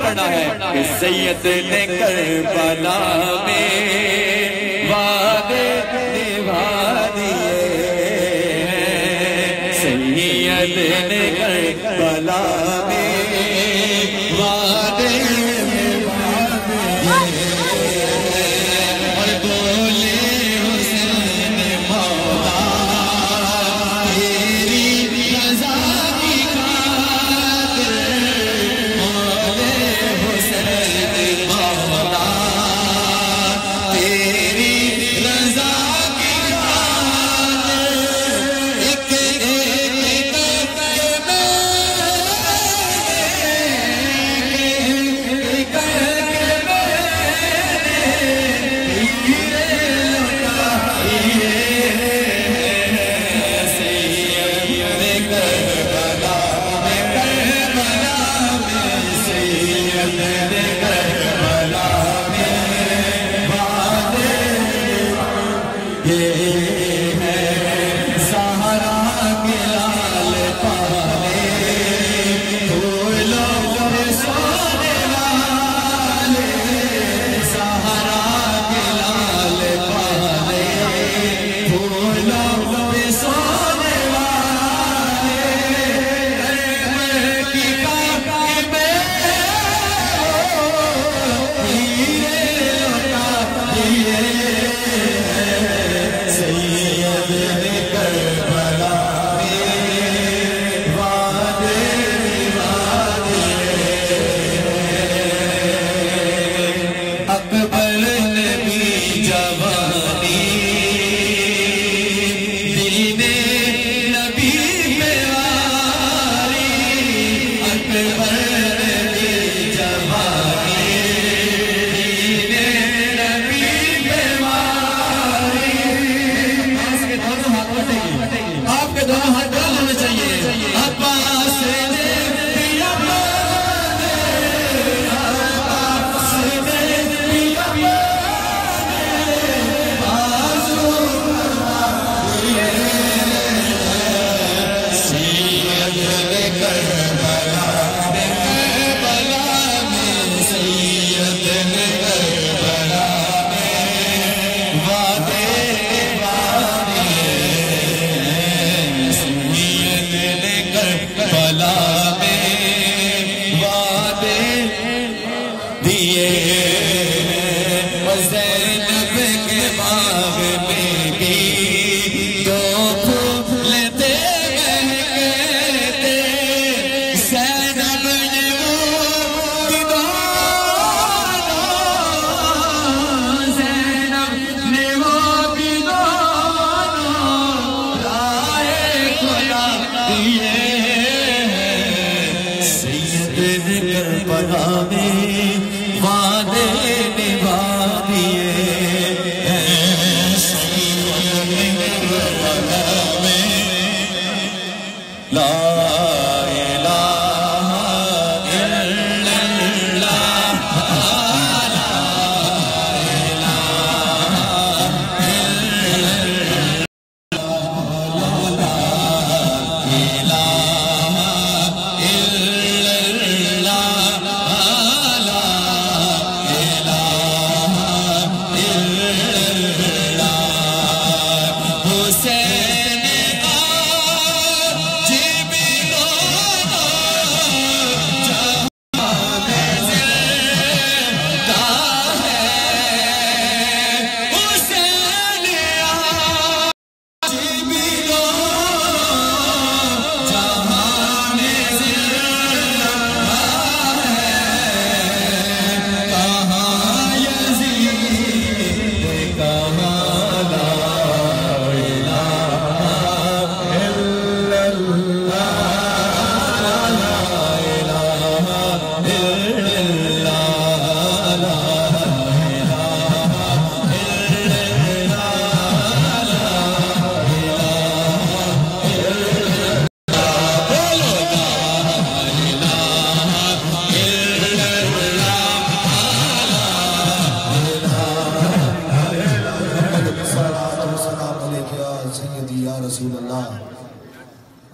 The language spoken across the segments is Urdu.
پڑھنا ہے کہ سید نے کربلا میں وعدے نبھا دیے ہیں، سید نے کربلا میں وعدے نبھا دیے اور بولے حسین مولا تیری رضا کی خاطر، بولے حسین مولا تیری رضا کی خاطر، ایک ایک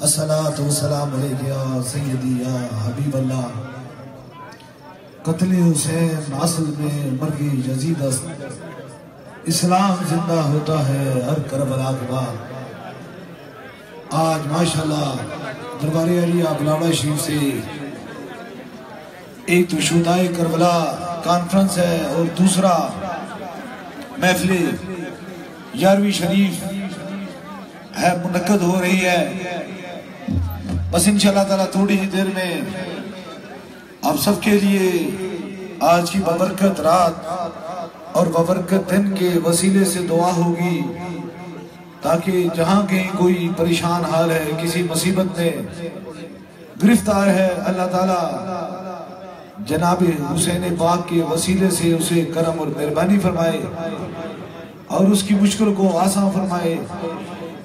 الصلاۃ والسلام علیک یا سیدی یا حبیب اللہ۔ قتل حسین اصل میں مرگ یزید است، اسلام زندہ ہوتا ہے ہر کربلا کے بعد۔ آج ماشاءاللہ دربار علی بلاوڑہ شریف سے ایک تو شہدائے کربلا کانفرنس ہے اور دوسرا محفل 11ویں شریف ہے منعقد ہو رہی ہے۔ بس انشاءاللہ تعالیٰ تھوڑی ہی دیر میں آپ سب کے لیے آج کی بابرکت رات اور بابرکت دن کے وسیلے سے دعا ہوگی، تاکہ جہاں کہیں کوئی پریشان حال ہے، کسی مصیبت میں گرفتار ہے، اللہ تعالیٰ جناب حسین پاک کے وسیلے سے اسے کرم اور مہربانی فرمائے اور اس کی مشکل کو آسان فرمائے۔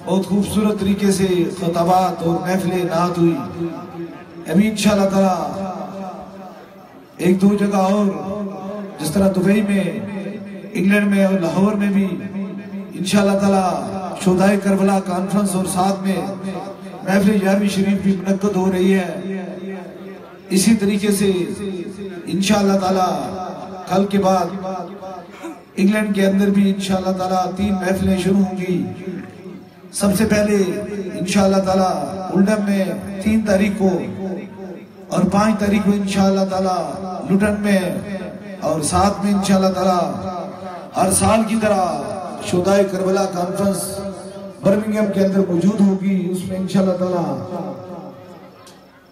بہت خوبصورت طریقے سے خطابات اور محفل نعت ہوئی۔ ابھی انشاءاللہ تعالیٰ ایک دو جگہ اور جس طرح دبئی میں، انگلینڈ میں اور لاہور میں بھی انشاءاللہ تعالیٰ شہدائے کربلا کانفرنس اور ساتھ میں محفل 11ویں شریف بھی منعقد ہو رہی ہے۔ اسی طریقے سے انشاءاللہ تعالیٰ کل کے بعد انگلینڈ کے اندر بھی انشاءاللہ تعالیٰ 3 محفلیں شروع ہوں گی۔ سب سے پہلے انشاءاللہ تعالیٰ اولڈم میں 3 تاریخ کو اور 5 تاریخ کو انشاءاللہ تعالیٰ لٹن میں اور 7 میں انشاءاللہ تعالیٰ ہر سال کی طرح شہدائے کربلا کانفرنس برمنگھم کے اندر موجود ہوگی۔ اس میں انشاءاللہ تعالیٰ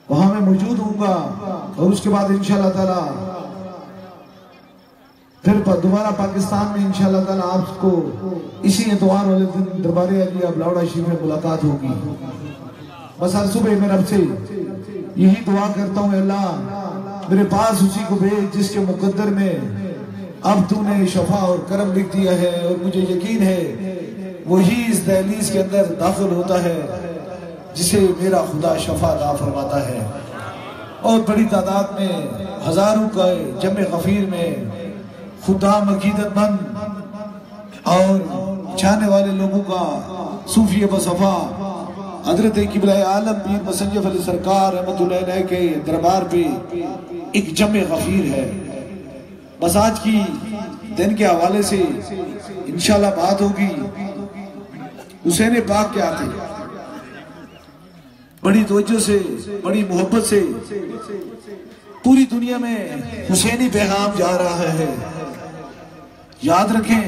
وہاں میں موجود ہوں گا اور اس کے بعد انشاءاللہ تعالیٰ پھر دوبارہ پاکستان میں انشاءاللہ تعالیٰ آپ کو اسی اتوار والے دن دربار علی بلاوڑہ شریف میں ملاقات ہوگی۔ بس ہر صبح میں رب سے یہی دعا کرتا ہوں، اللہ میرے پاس اسی کو بھیج جس کے مقدر میں اب تو نے شفا اور کرم لکھ دیا ہے، اور مجھے یقین ہے وہی اس دہلیز کے اندر داخل ہوتا ہے جسے میرا خدا شفا عطا فرماتا ہے۔ اور بڑی تعداد میں ہزاروں کا جمع غفیر میں خدام عقیدت مند اور چاہنے والے لوگوں کا صوفی بصفا حضرت قبلہ عالم پیر مسنجف علی سرکار رحمت اللہ علیہ کے دربار پہ ایک جمع غفیر ہے۔ بس آج کی دن کے حوالے سے انشاءاللہ بات ہوگی حسین پاک کیا تھے۔ بڑی توجہ سے، بڑی محبت سے پوری دنیا میں حسینی پیغام جا رہا ہے۔ یاد رکھیں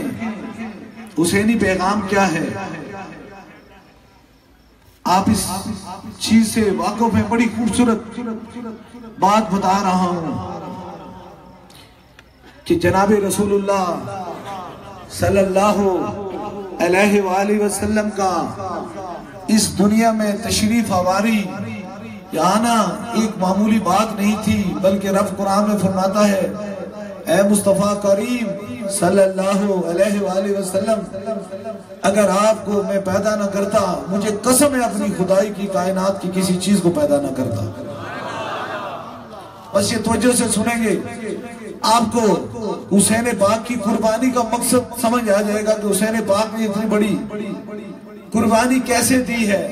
حسینی پیغام کیا ہے، آپ اس چیز سے واقف ہیں۔ بڑی خوبصورت بات بتا رہا ہوں کہ جناب رسول اللہ صلی اللہ علیہ وآلہ وسلم کا اس دنیا میں تشریف آوری آنا ایک معمولی بات نہیں تھی، بلکہ رب قرآن میں فرماتا ہے اے مصطفیٰ کریم صلی اللہ علیہ وآلہ وسلم، اگر آپ کو میں پیدا نہ کرتا، مجھے قسم ہے اپنی خدائی کی کائنات کی کسی چیز کو پیدا نہ کرتا۔ بس یہ توجہ سے سنیں گے، آپ کو حسین پاک کی قربانی کا مقصد سمجھ آ جائے گا کہ حسین پاک نے اتنی بڑی قربانی کیسے دی ہے۔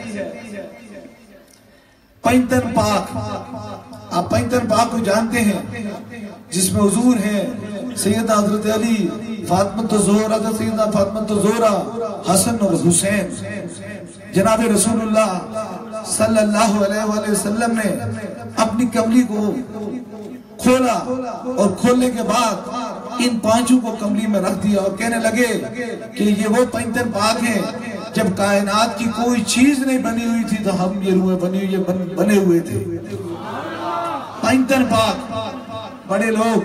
پینتن پاک، آپ پینتن پاک کو جانتے ہیں، جس میں حضور ہیں سیدنا حضرت علی، فاطمہ الزہرا، سیدنا فاطمہ الزہرا، حسن اور حسین۔ جناب رسول اللہ صلی اللہ علیہ وآلہ وسلم نے اپنی کملی کو کھولا اور کھولنے کے بعد ان 5 کو کملی میں رکھ دیا اور کہنے لگے کہ یہ وہ پینتن پاک ہیں جب کائنات کی کوئی چیز نہیں بنی ہوئی تھی تو ہم یہ روحیں بنے ہوئے تھے۔ پینتن پاک بڑے لوگ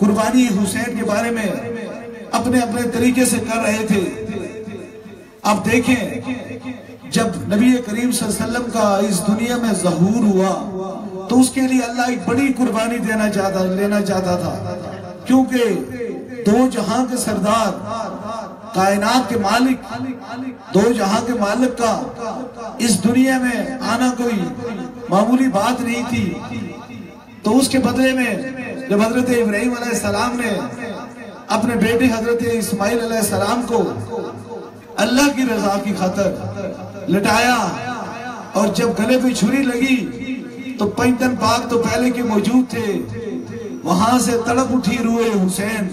قربانی حسین کے بارے میں اپنے اپنے طریقے سے کر رہے تھے۔ اب دیکھیں جب نبی کریم صلی اللہ علیہ وسلم کا اس دنیا میں ظہور ہوا تو اس کے لیے اللہ ایک بڑی قربانی لینا چاہتا تھا، کیونکہ 2 جہاں کے سردار، کائنات کے مالک، 2 جہاں کے مالک کا اس دنیا میں آنا کوئی معمولی بات نہیں تھی۔ تو اس کے بدلے میں جب حضرت ابراہیم علیہ السلام نے اپنے بیٹے حضرت اسماعیل علیہ السلام کو اللہ کی رضا کی خاطر لٹایا اور جب گلے پہ چھری لگی تو پینتن پاک تو پہلے کے موجود تھے، وہاں سے تڑپ اٹھی روئے حسین.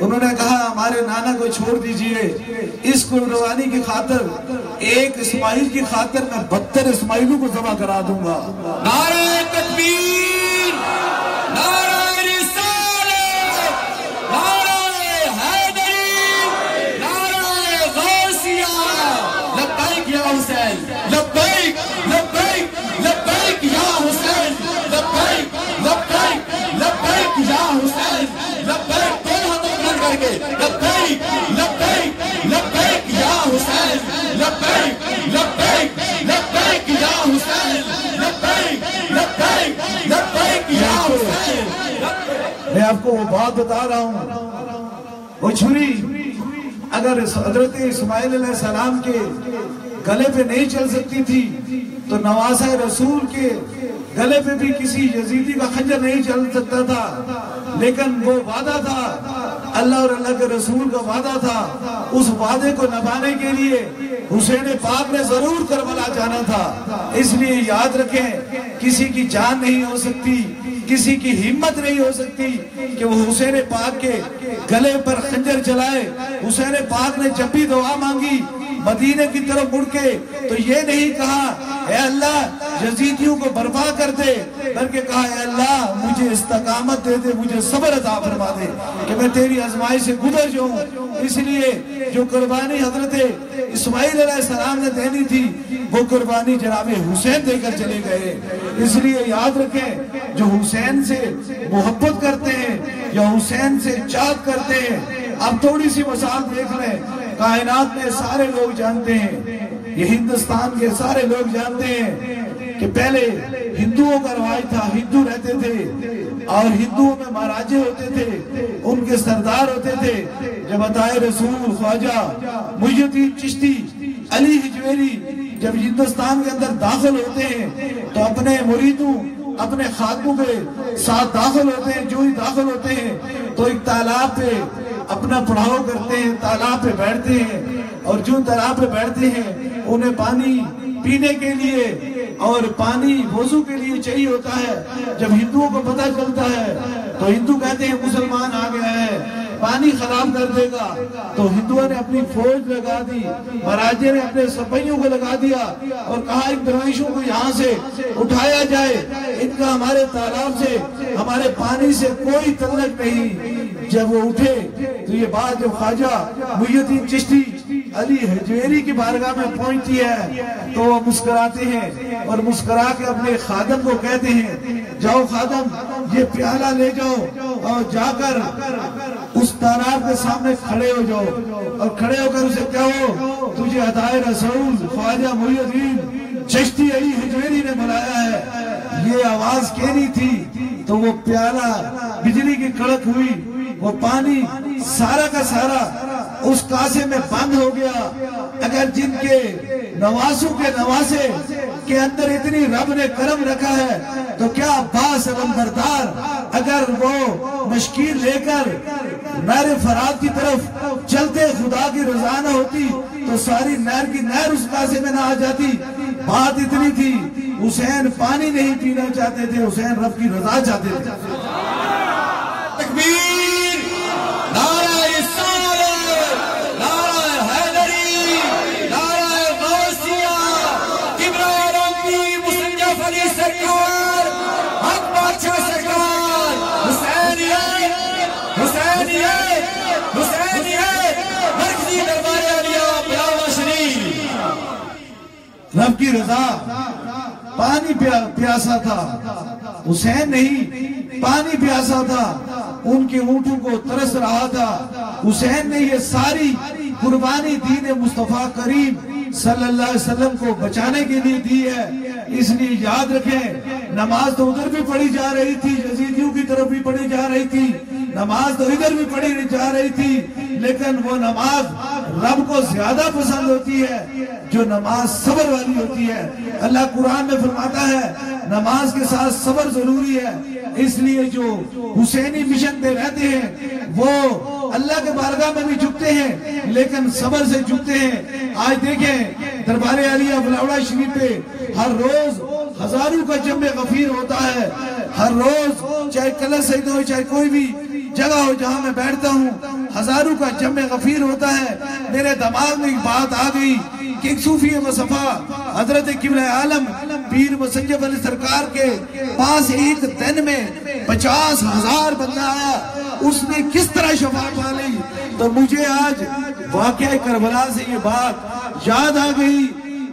انہوں نے کہا ہمارے نانا کو چھوڑ دیجئے، اس قربانی کی خاطر، ایک اسماعیل کی خاطر میں 72 اسماعیلوں کو ذبح کرا دوں گا. نعرہ تکبیر، نعرہ رسالت، نعرہ حیدری، نعرہ غوثیہ. لبیک یا حسین، لبیک لبیک لبیک یا حسین، لبیک لبیک لبیک یا حسین، لبیک. دونوں ہاتھوں بلند کر کے لبیک لبیک لبیک یا حسین، لبیک لبیک لبیک یا حسین، لبیک لبیک لبیک یا حسین. میں آپ کو وہ بات بتا رہا ہوں، وہ چھری اگر حضرت اسماعیل علیہ السلام کے گلے پہ نہیں چل سکتی تھی تو نواسہ رسول کے گلے پہ بھی کسی یزیدی کا خنجر نہیں چل سکتا تھا. لیکن وہ وعدہ تھا، اللہ اور اللہ کے رسول کا وعدہ تھا، اس وعدے کو نبھانے کے لیے حسین پاک نے ضرور کربلا جانا تھا. اس لیے یاد رکھیں، کسی کی جان نہیں ہو سکتی، کسی کی ہمت نہیں ہو سکتی کہ وہ حسین پاک کے گلے پر خنجر چلائے. حسین پاک نے جب بھی دعا مانگی مدینے کی طرف مڑ کے تو یہ نہیں کہا اے اللہ یزیدیوں کو برپا کر دے، بلکہ کہا اے اللہ مجھے استقامت دے دے، مجھے صبر عطا فرما دے کہ میں تیری آزمائش سے گزر جاؤں. اس لیے جو قربانی حضرت اسماعیل علیہ السلام نے دینی تھی وہ قربانی جناب حسین دے کر چلے گئے. اس لیے یاد رکھیں، جو حسین سے محبت کرتے ہیں یا حسین سے چاہت کرتے ہیں، اب تھوڑی سی مثال دیکھ لیں. کائنات میں سارے لوگ جانتے ہیں، یہ ہندوستان کے سارے لوگ جانتے ہیں کہ پہلے ہندوؤں کا رواج تھا، ہندو رہتے تھے اور ہندوؤں میں مہاراجے ہوتے تھے، ان کے سردار ہوتے تھے. جب عطائے رسول خواجہ محی الدین چشتی علی حجویری جب ہندوستان کے اندر داخل ہوتے ہیں تو اپنے مریدوں، اپنے خادموں کے ساتھ داخل ہوتے ہیں. جو ہی داخل ہوتے ہیں تو ایک تالاب پہ اپنا پڑھاؤ کرتے ہیں، تالاب پہ بیٹھتے ہیں، اور جو تالاب پہ بیٹھتے ہیں انہیں پانی پینے کے لیے اور پانی وضو کے لیے چاہیے ہوتا ہے. جب ہندوؤں کو پتہ چلتا ہے تو ہندو کہتے ہیں مسلمان آ گیا ہے، پانی خراب کر دے گا. تو ہندوؤں نے اپنی فوج لگا دی، مہاراجے نے اپنے سپاہیوں کو لگا دیا اور کہا ان درویشوں کو یہاں سے اٹھایا جائے، ان کا ہمارے تالاب سے، ہمارے پانی سے کوئی تعلق نہیں. جب وہ اٹھے تو یہ بات جب خواجہ محی الدین چشتی علی حجویری کی بارگاہ میں پہنچتی ہے تو وہ مسکراتے ہیں اور مسکرا کے اپنے خادم کو کہتے ہیں جاؤ خادم یہ پیالہ لے جاؤ اور جا کر اس تالاب کے سامنے کھڑے ہو جاؤ اور کھڑے ہو کر اسے کہو تجھے عطائے رسول خواجہ محی الدین چشتی علی حجویری نے بلایا ہے. یہ آواز کہنی تھی تو وہ پیالہ بجلی کی کڑک ہوئی، وہ پانی سارا کا سارا اس کاسے میں بند ہو گیا. اگر جن کے نواسوں کے نواسے کے اندر اتنی رب نے کرم رکھا ہے تو کیا عباس علمبردار اگر وہ مشکل لے کر نہر فرات کی طرف چلتے خدا کی رضا نہ ہوتی تو ساری نہر کی نہر اس کاسے میں نہ آ جاتی. بات اتنی تھی، حسین پانی نہیں پینا چاہتے تھے، حسین رب کی رضا چاہتے تھے. تکبیر، نعرہ رسالت، نعرہ حیدری، نعرہ غوثیہ، کبریٰ عالمگیر مسلم جعفر علی سرکار، حق بادشاہ سرکار، حسینیت، حسینیت، حسینیت، مرکزی دربار عالیہ بلاوا شریف. رب کی رضا، پانی پیاسا تھا، حسین نہیں پانی پیاسا تھا، ان کے اونٹوں کو ترس رہا تھا. حسین نے یہ ساری قربانی دین مصطفیٰ کریم صلی اللہ علیہ وسلم کو بچانے کے لیے دی ہے. اس لیے یاد رکھیں، نماز تو ادھر بھی پڑھی جا رہی تھی، یزیدیوں کی طرف بھی پڑھی جا رہی تھی، نماز تو ادھر بھی پڑھی جا رہی تھی، لیکن وہ نماز رب کو زیادہ پسند ہوتی ہے جو نماز صبر والی ہوتی ہے. اللہ قرآن میں فرماتا ہے نماز کے ساتھ صبر ضروری ہے. اس لیے جو حسینی مشن پہ رہتے ہیں وہ اللہ کے بارگاہ میں بھی جھکتے ہیں لیکن صبر سے جھکتے ہیں. آج دیکھیں دربار عالیہ بلاوڑا شریف پہ ہر روز ہزاروں کا جمع غفیر ہوتا ہے. ہر روز چاہے کلس سجدہ ہو چاہے کوئی بھی جگہ ہو جہاں میں بیٹھتا ہوں ہزاروں کا جمع غفیر ہوتا ہے. میرے دماغ میں ایک بات آ گئی کہ ایک صوفی مصطفیٰ حضرت قبلہ عالم پیر مسنجف علی سرکار کے پاس ایک دن میں 50,000 بندہ آیا. اس نے کس طرح شفاعت پا لی. تو مجھے آج واقعہ کربلا سے یہ بات یاد آ گئی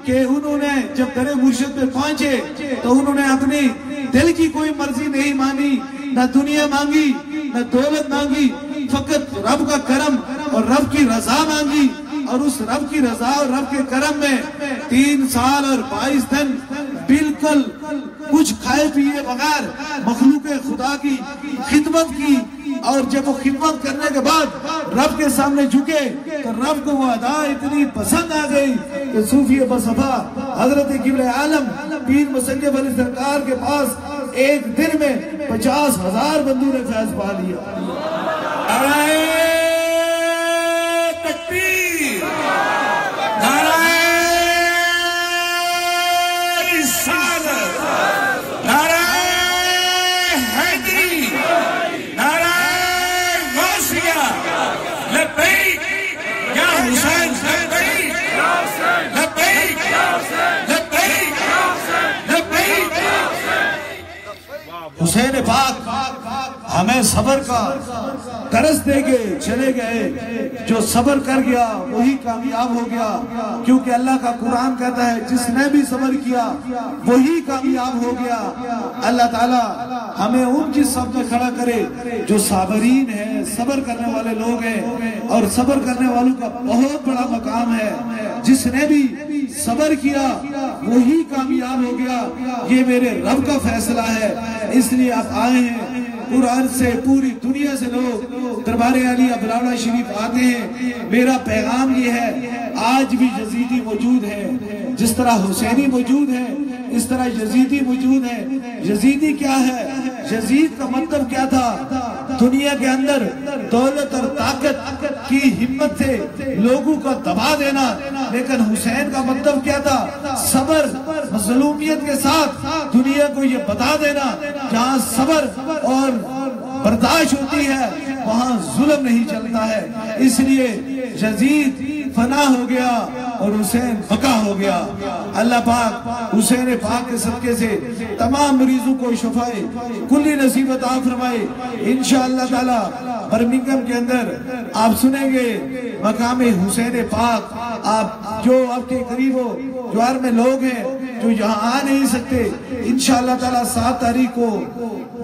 کہ انہوں نے جب در مرشد پہ پہنچے تو انہوں نے اپنی دل کی کوئی مرضی نہیں مانی, نہ دنیا مانگی نہ دولت مانگی, فقط رب کا کرم اور رب کی رضا مانگی. اور اس رب کی رضا اور رب کے کرم میں 3 سال اور 22 دن بالکل کچھ کھائے پیے بغیر مخلوق خدا کی خدمت کی. اور جب وہ خدمت کرنے کے بعد رب کے سامنے جھکے تو رب کو وہ ادا اتنی پسند آ گئی کہ صوفی مصطفیٰ حضرت قبلہ عالم پیر مسنجف علی سرکار کے پاس ایک دن میں 50,000 بندوں نے فیض پا لیا. نعرہ تکبیر, نعرہ رسالت, نعرہ حیدری, نعرہ غوثیہ, لبیک یا حسین, لبیک لبیک لبیک لبیک. حسین پاک ہمیں صبر کا درس دے کے چلے گئے. جو صبر کر گیا وہی کامیاب ہو گیا, کیونکہ اللہ کا قرآن کہتا ہے جس نے بھی صبر کیا وہی کامیاب ہو گیا. اللہ تعالیٰ ہمیں ان کی صف میں کھڑا کرے جو صابرین ہیں, صبر کرنے والے لوگ ہیں. اور صبر کرنے والوں کا بہت بڑا مقام ہے. جس نے بھی صبر کیا وہی کامیاب ہو گیا. یہ میرے رب کا فیصلہ ہے. اس لیے آپ آئے ہیں, قرآن سے پوری دنیا سے لوگ دربار عالیہ بلاولہ شریف آتے ہیں. میرا پیغام یہ ہے, آج بھی یزیدی موجود ہے. جس طرح حسینی موجود ہے اس طرح یزیدی موجود ہے. یزیدی کیا ہے؟ یزید کا مطلب کیا تھا؟ دنیا کے اندر دولت اور طاقت کی ہمت سے لوگوں کو دبا دینا. لیکن حسین کا مطلب کیا تھا؟ صبر, مظلومیت کے ساتھ دنیا کو یہ بتا دینا جہاں صبر اور برداشت ہوتی ہے وہاں ظلم نہیں چلتا ہے. اس لیے یزید فنا ہو گیا اور حسین بقا ہو گیا. اللہ پاک حسین پاک کے صدقے سے تمام مریضوں کو شفائے کلی نصیب عطا فرمائے. انشاءاللہ تعالی برمنگھم کے اندر آپ سنیں گے مقام حسین پاک. آپ جو آپ کے قریب ہو جوار میں لوگ ہیں جو یہاں آ نہیں سکتے, انشاءاللہ تعالی 7 تاریخ کو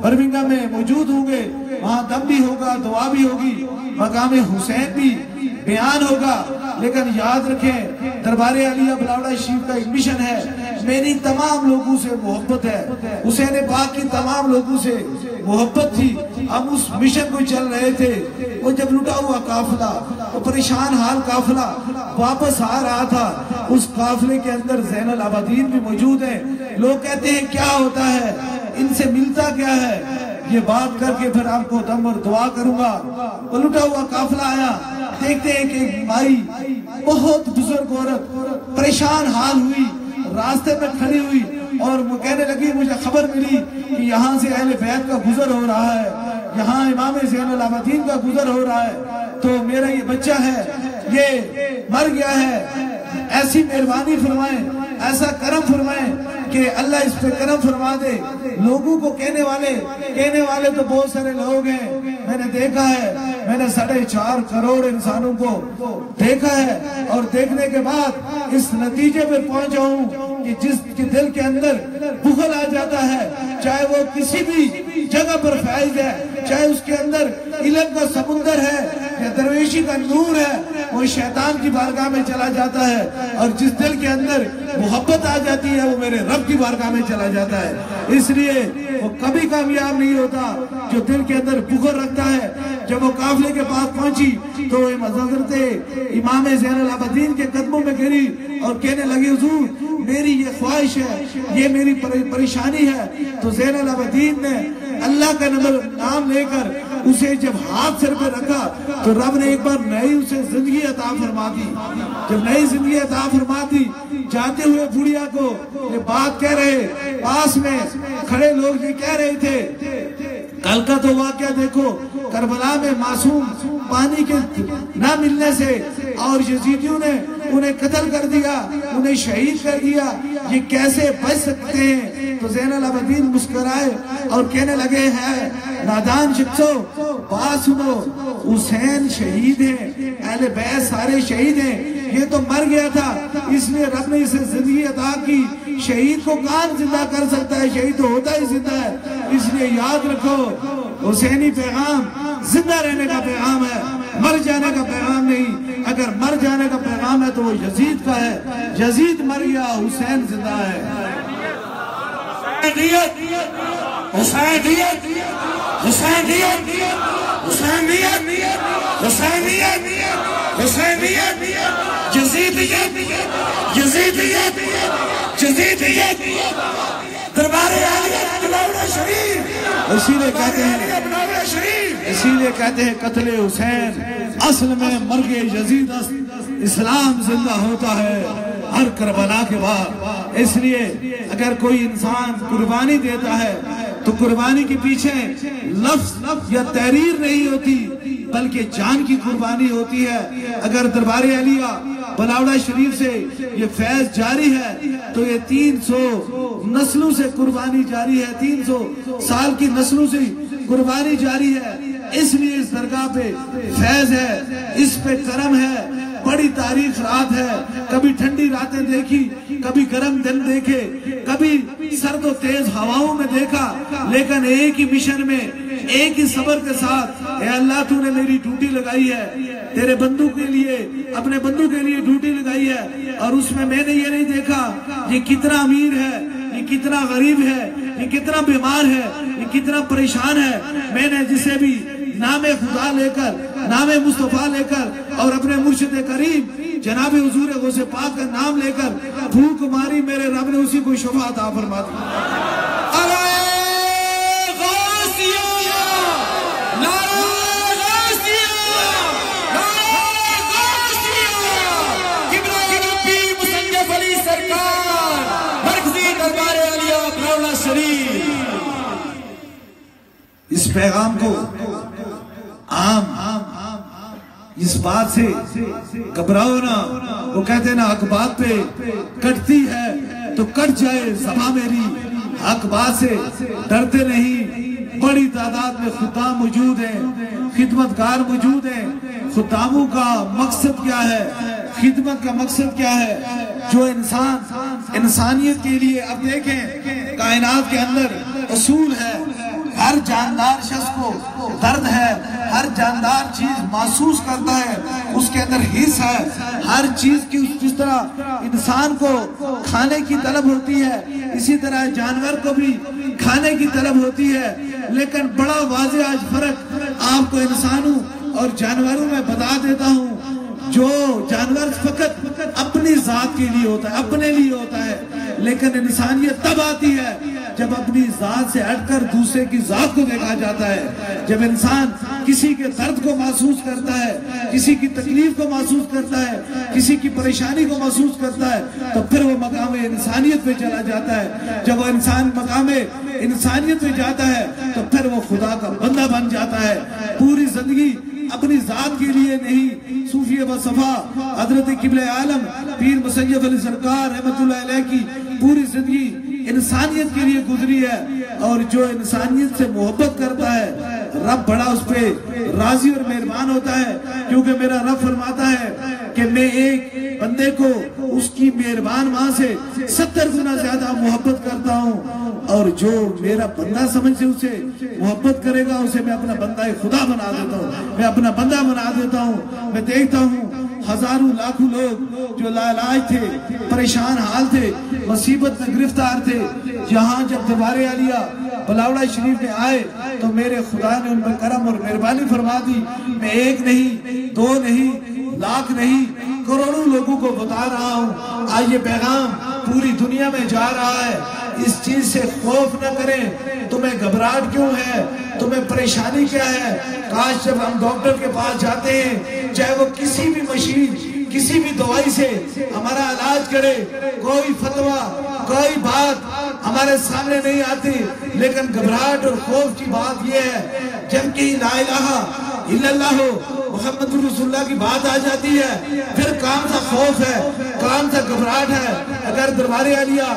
برمنگھم میں موجود ہوں گے. وہاں دم بھی ہوگا, دعا بھی ہوگی, مقام حسین بھی بیان ہوگا. لیکن یاد رکھیں دربار عالیہ بلاولہ شریف کا ایک مشن ہے. میری تمام لوگوں سے محبت ہے, حسین پاک کی تمام لوگوں سے محبت تھی. ہم اس مشن کو چل رہے تھے. وہ جب لٹا ہوا قافلہ, وہ پریشان حال قافلہ واپس آ رہا تھا, اس قافلے کے اندر زین العابدین بھی موجود ہیں. لوگ کہتے ہیں کیا ہوتا ہے, ان سے ملتا کیا ہے؟ یہ بات کر کے پھر آپ کو دم اور دعا کروں گا. وہ لٹا ہوا قافلہ آیا, دیکھتے ہیں کہ ایک مائی بہت بزرگ عورت پریشان حال ہوئی, راستے میں کھڑی ہوئی اور وہ کہنے لگی مجھے خبر ملی کہ یہاں سے اہل بیت کا گزر ہو رہا ہے, یہاں امام زین العابدین کا گزر ہو رہا ہے. تو میرا یہ بچہ ہے یہ مر گیا ہے, ایسی مہربانی فرمائیں, ایسا کرم فرمائیں کہ اللہ اس پہ کرم فرما دے. لوگوں کو کہنے والے تو بہت سارے لوگ ہیں. میں نے دیکھا ہے, میں نے 4.5 کروڑ انسانوں کو دیکھا ہے, اور دیکھنے کے بعد اس نتیجے پہ پہنچا ہوں کہ جس کے دل کے اندر بخل آ جاتا ہے, چاہے وہ کسی بھی جگہ پر فائز ہے, چاہے اس کے اندر علم کا سمندر ہے یا درویشی کا نور ہے, وہ شیطان کی بارگاہ میں چلا جاتا ہے. اور جس دل کے اندر محبت آ جاتی ہے وہ میرے رب کی بارگاہ میں چلا جاتا ہے. اس لیے وہ کبھی کامیاب نہیں ہوتا جو دل کے اندر بخل رکھتا ہے. جب وہ قافلے کے پاس پہنچی تو حضرت امام زین العابدین کے قدموں میں گری اور کہنے لگی حضور میری یہ خواہش ہے, یہ میری پریشانی ہے. تو زین العابدین نے اللہ کا نام لے کر اسے جب ہاتھ سر پہ رکھا تو رب نے ایک بار نئی اسے زندگی عطا فرما دی. جب نئی زندگی عطا فرما دی, جاتے ہوئے بڑھیا کو یہ بات کہہ رہے، پاس میں کھڑے لوگ یہ کہہ رہے تھے کل کا تو واقعہ دیکھو، کربلا میں معصوم پانی کے نہ ملنے سے اور یزیدیوں نے انہیں قتل کر دیا، انہیں شہید کر دیا، یہ کیسے بچ سکتے ہیں؟ تو زین العابدین مسکرائے اور کہنے لگے ہیں نادان شخصو بات سنو، حسین شہید ہیں، اہل بیت سارے شہید ہیں، یہ تو مر گیا تھا اس لیے رب نے اسے زندگی عطا کی، شہید کو کون زندہ کر سکتا ہے؟ شہید تو ہوتا ہی زندہ ہے، اس لیے یاد رکھو حسینی پیغام زندہ رہنے کا پیغام ہے، مر جانے کا پیغام نہیں۔ اگر مر جانے کا پیغام ہے تو وہ یزید کا ہے، یزید مر گیا، حسین زندہ ہے۔ حسینیت حسینیت حسینیت حسینیت حسینیت حسینیت یزیدیت یزیدیت یزیدیت دربار عالیت بلاولہ شریف، اسی لیے کہتے ہیں قتل حسین اصل میں مرگ یزید اسلام زندہ ہوتا ہے ہر کربلا کے بعد۔ اس لیے اگر کوئی انسان قربانی دیتا ہے تو قربانی کے پیچھے لفظ یا تحریر نہیں ہوتی بلکہ جان کی قربانی ہوتی ہے۔ اگر دربار عالیہ بلاولہ شریف سے یہ فیض جاری ہے تو یہ 300 نسلوں سے قربانی جاری ہے، 300 سال کی نسلوں سے قربانی جاری ہے، اس لیے اس درگاہ پہ فیض ہے، اس پہ کرم ہے۔ بڑی تاریخ رات ہے، کبھی ٹھنڈی راتیں دیکھی، کبھی گرم دن دیکھے، کبھی سرد و تیز ہواؤں میں دیکھا، لیکن ایک ہی مشن میں ایک ہی صبر کے ساتھ، اے اللہ تو نے میری ڈیوٹی لگائی ہے، تیرے بندوں کے لیے، اپنے بندوں کے لیے ڈیوٹی لگائی ہے، اور اس میں نے یہ نہیں دیکھا یہ کتنا امیر ہے، یہ کتنا غریب ہے، یہ کتنا بیمار ہے، یہ کتنا پریشان ہے، میں نے جسے بھی نام خدا لے کر، نام مصطفیٰ لے کر اور اپنے مرشد کریم جناب حضور غوث پاک کا نام لے کر پھونک ماری، میرے رب نے اسی کو شفا عطا فرما دی۔ اس پیغام کو عام اس بات سے گھبراؤ نہ، وہ کہتے ہیں نا حق بات پہ کٹتی ہے تو کٹ جائے زبان میری، حق بات سے ڈرتے نہیں، بڑی تعداد میں خدام موجود ہیں، خدمتگار موجود ہیں۔ خداموں کا مقصد کیا ہے؟ خدمت کا مقصد کیا ہے؟ جو انسانیت کے لیے، اب دیکھیں کائنات کے اندر اصول ہے، ہر جاندار شخص کو درد ہے، ہر جاندار چیز محسوس کرتا ہے، اس کے اندر حس ہے، ہر چیز کی جس طرح انسان کو کھانے کی طلب ہوتی ہے اسی طرح جانور کو بھی کھانے کی طلب ہوتی ہے، لیکن بڑا واضح آج فرق آپ کو انسانوں اور جانوروں میں بتا دیتا ہوں۔ جو جانور فقط اپنی ذات کے لیے ہوتا ہے، اپنے لیے ہوتا ہے، لیکن انسانیت تب آتی ہے جب اپنی ذات سے ہٹ کر دوسرے کی ذات کو دیکھا جاتا ہے، جب انسان کسی کے درد کو محسوس کرتا ہے، کسی کی تکلیف کو محسوس کرتا ہے، کسی کی پریشانی کو محسوس کرتا ہے، تو پھر وہ مقام انسانیت پہ چلا جاتا ہے۔ جب وہ انسان مقام انسانیت پہ جاتا ہے تو پھر وہ خدا کا بندہ بن جاتا ہے۔ پوری زندگی اپنی ذات کے لیے نہیں، صوفی و صفا حضرت قبلہ عالم پیر مسیب علی سرکار رحمت اللہ علیہ کی پوری زندگی انسانیت کے لیے گزری ہے، اور جو انسانیت سے محبت کرتا ہے رب بڑا اس پہ راضی اور مہربان ہوتا ہے، کیونکہ میرا رب فرماتا ہے کہ میں ایک بندے کو اس کی مہربان ماں سے 70 گنا زیادہ محبت کرتا ہوں، اور جو میرا بندہ سمجھ سے اسے محبت کرے گا اسے میں اپنا بندہ خدا بنا دیتا ہوں، میں اپنا بندہ بنا دیتا ہوں۔ میں دیکھتا ہوں ہزاروں لاکھوں لوگ جو لا علاج تھے، پریشان حال تھے، مصیبت میں گرفتار تھے، یہاں جب دربار عالیہ بلاولہ شریف میں آئے تو میرے خدا نے ان پر کرم اور مہربانی فرما دی۔ میں ایک نہیں، دو نہیں، لاکھ نہیں، کروڑوں لوگوں کو بتا رہا ہوں آج یہ پیغام پوری دنیا میں جا رہا ہے۔ اس چیز سے خوف نہ کریں، تمہیں گھبراہٹ کیوں ہے، تمہیں پریشانی کیا ہے؟ کاش جب ہم ڈاکٹر کے پاس جاتے ہیں، چاہے وہ کسی بھی مشین کسی بھی دوائی سے ہمارا علاج کرے، کوئی فتویٰ کوئی بات ہمارے سامنے نہیں آتی، لیکن گھبراہٹ اور خوف کی بات یہ ہے جب کہ لا الہ الا اللہ محمد رسول اللہ کی بات آ جاتی ہے پھر کون سا خوف ہے، کون سا گھبراہٹ ہے۔ اگر دربار عالیہ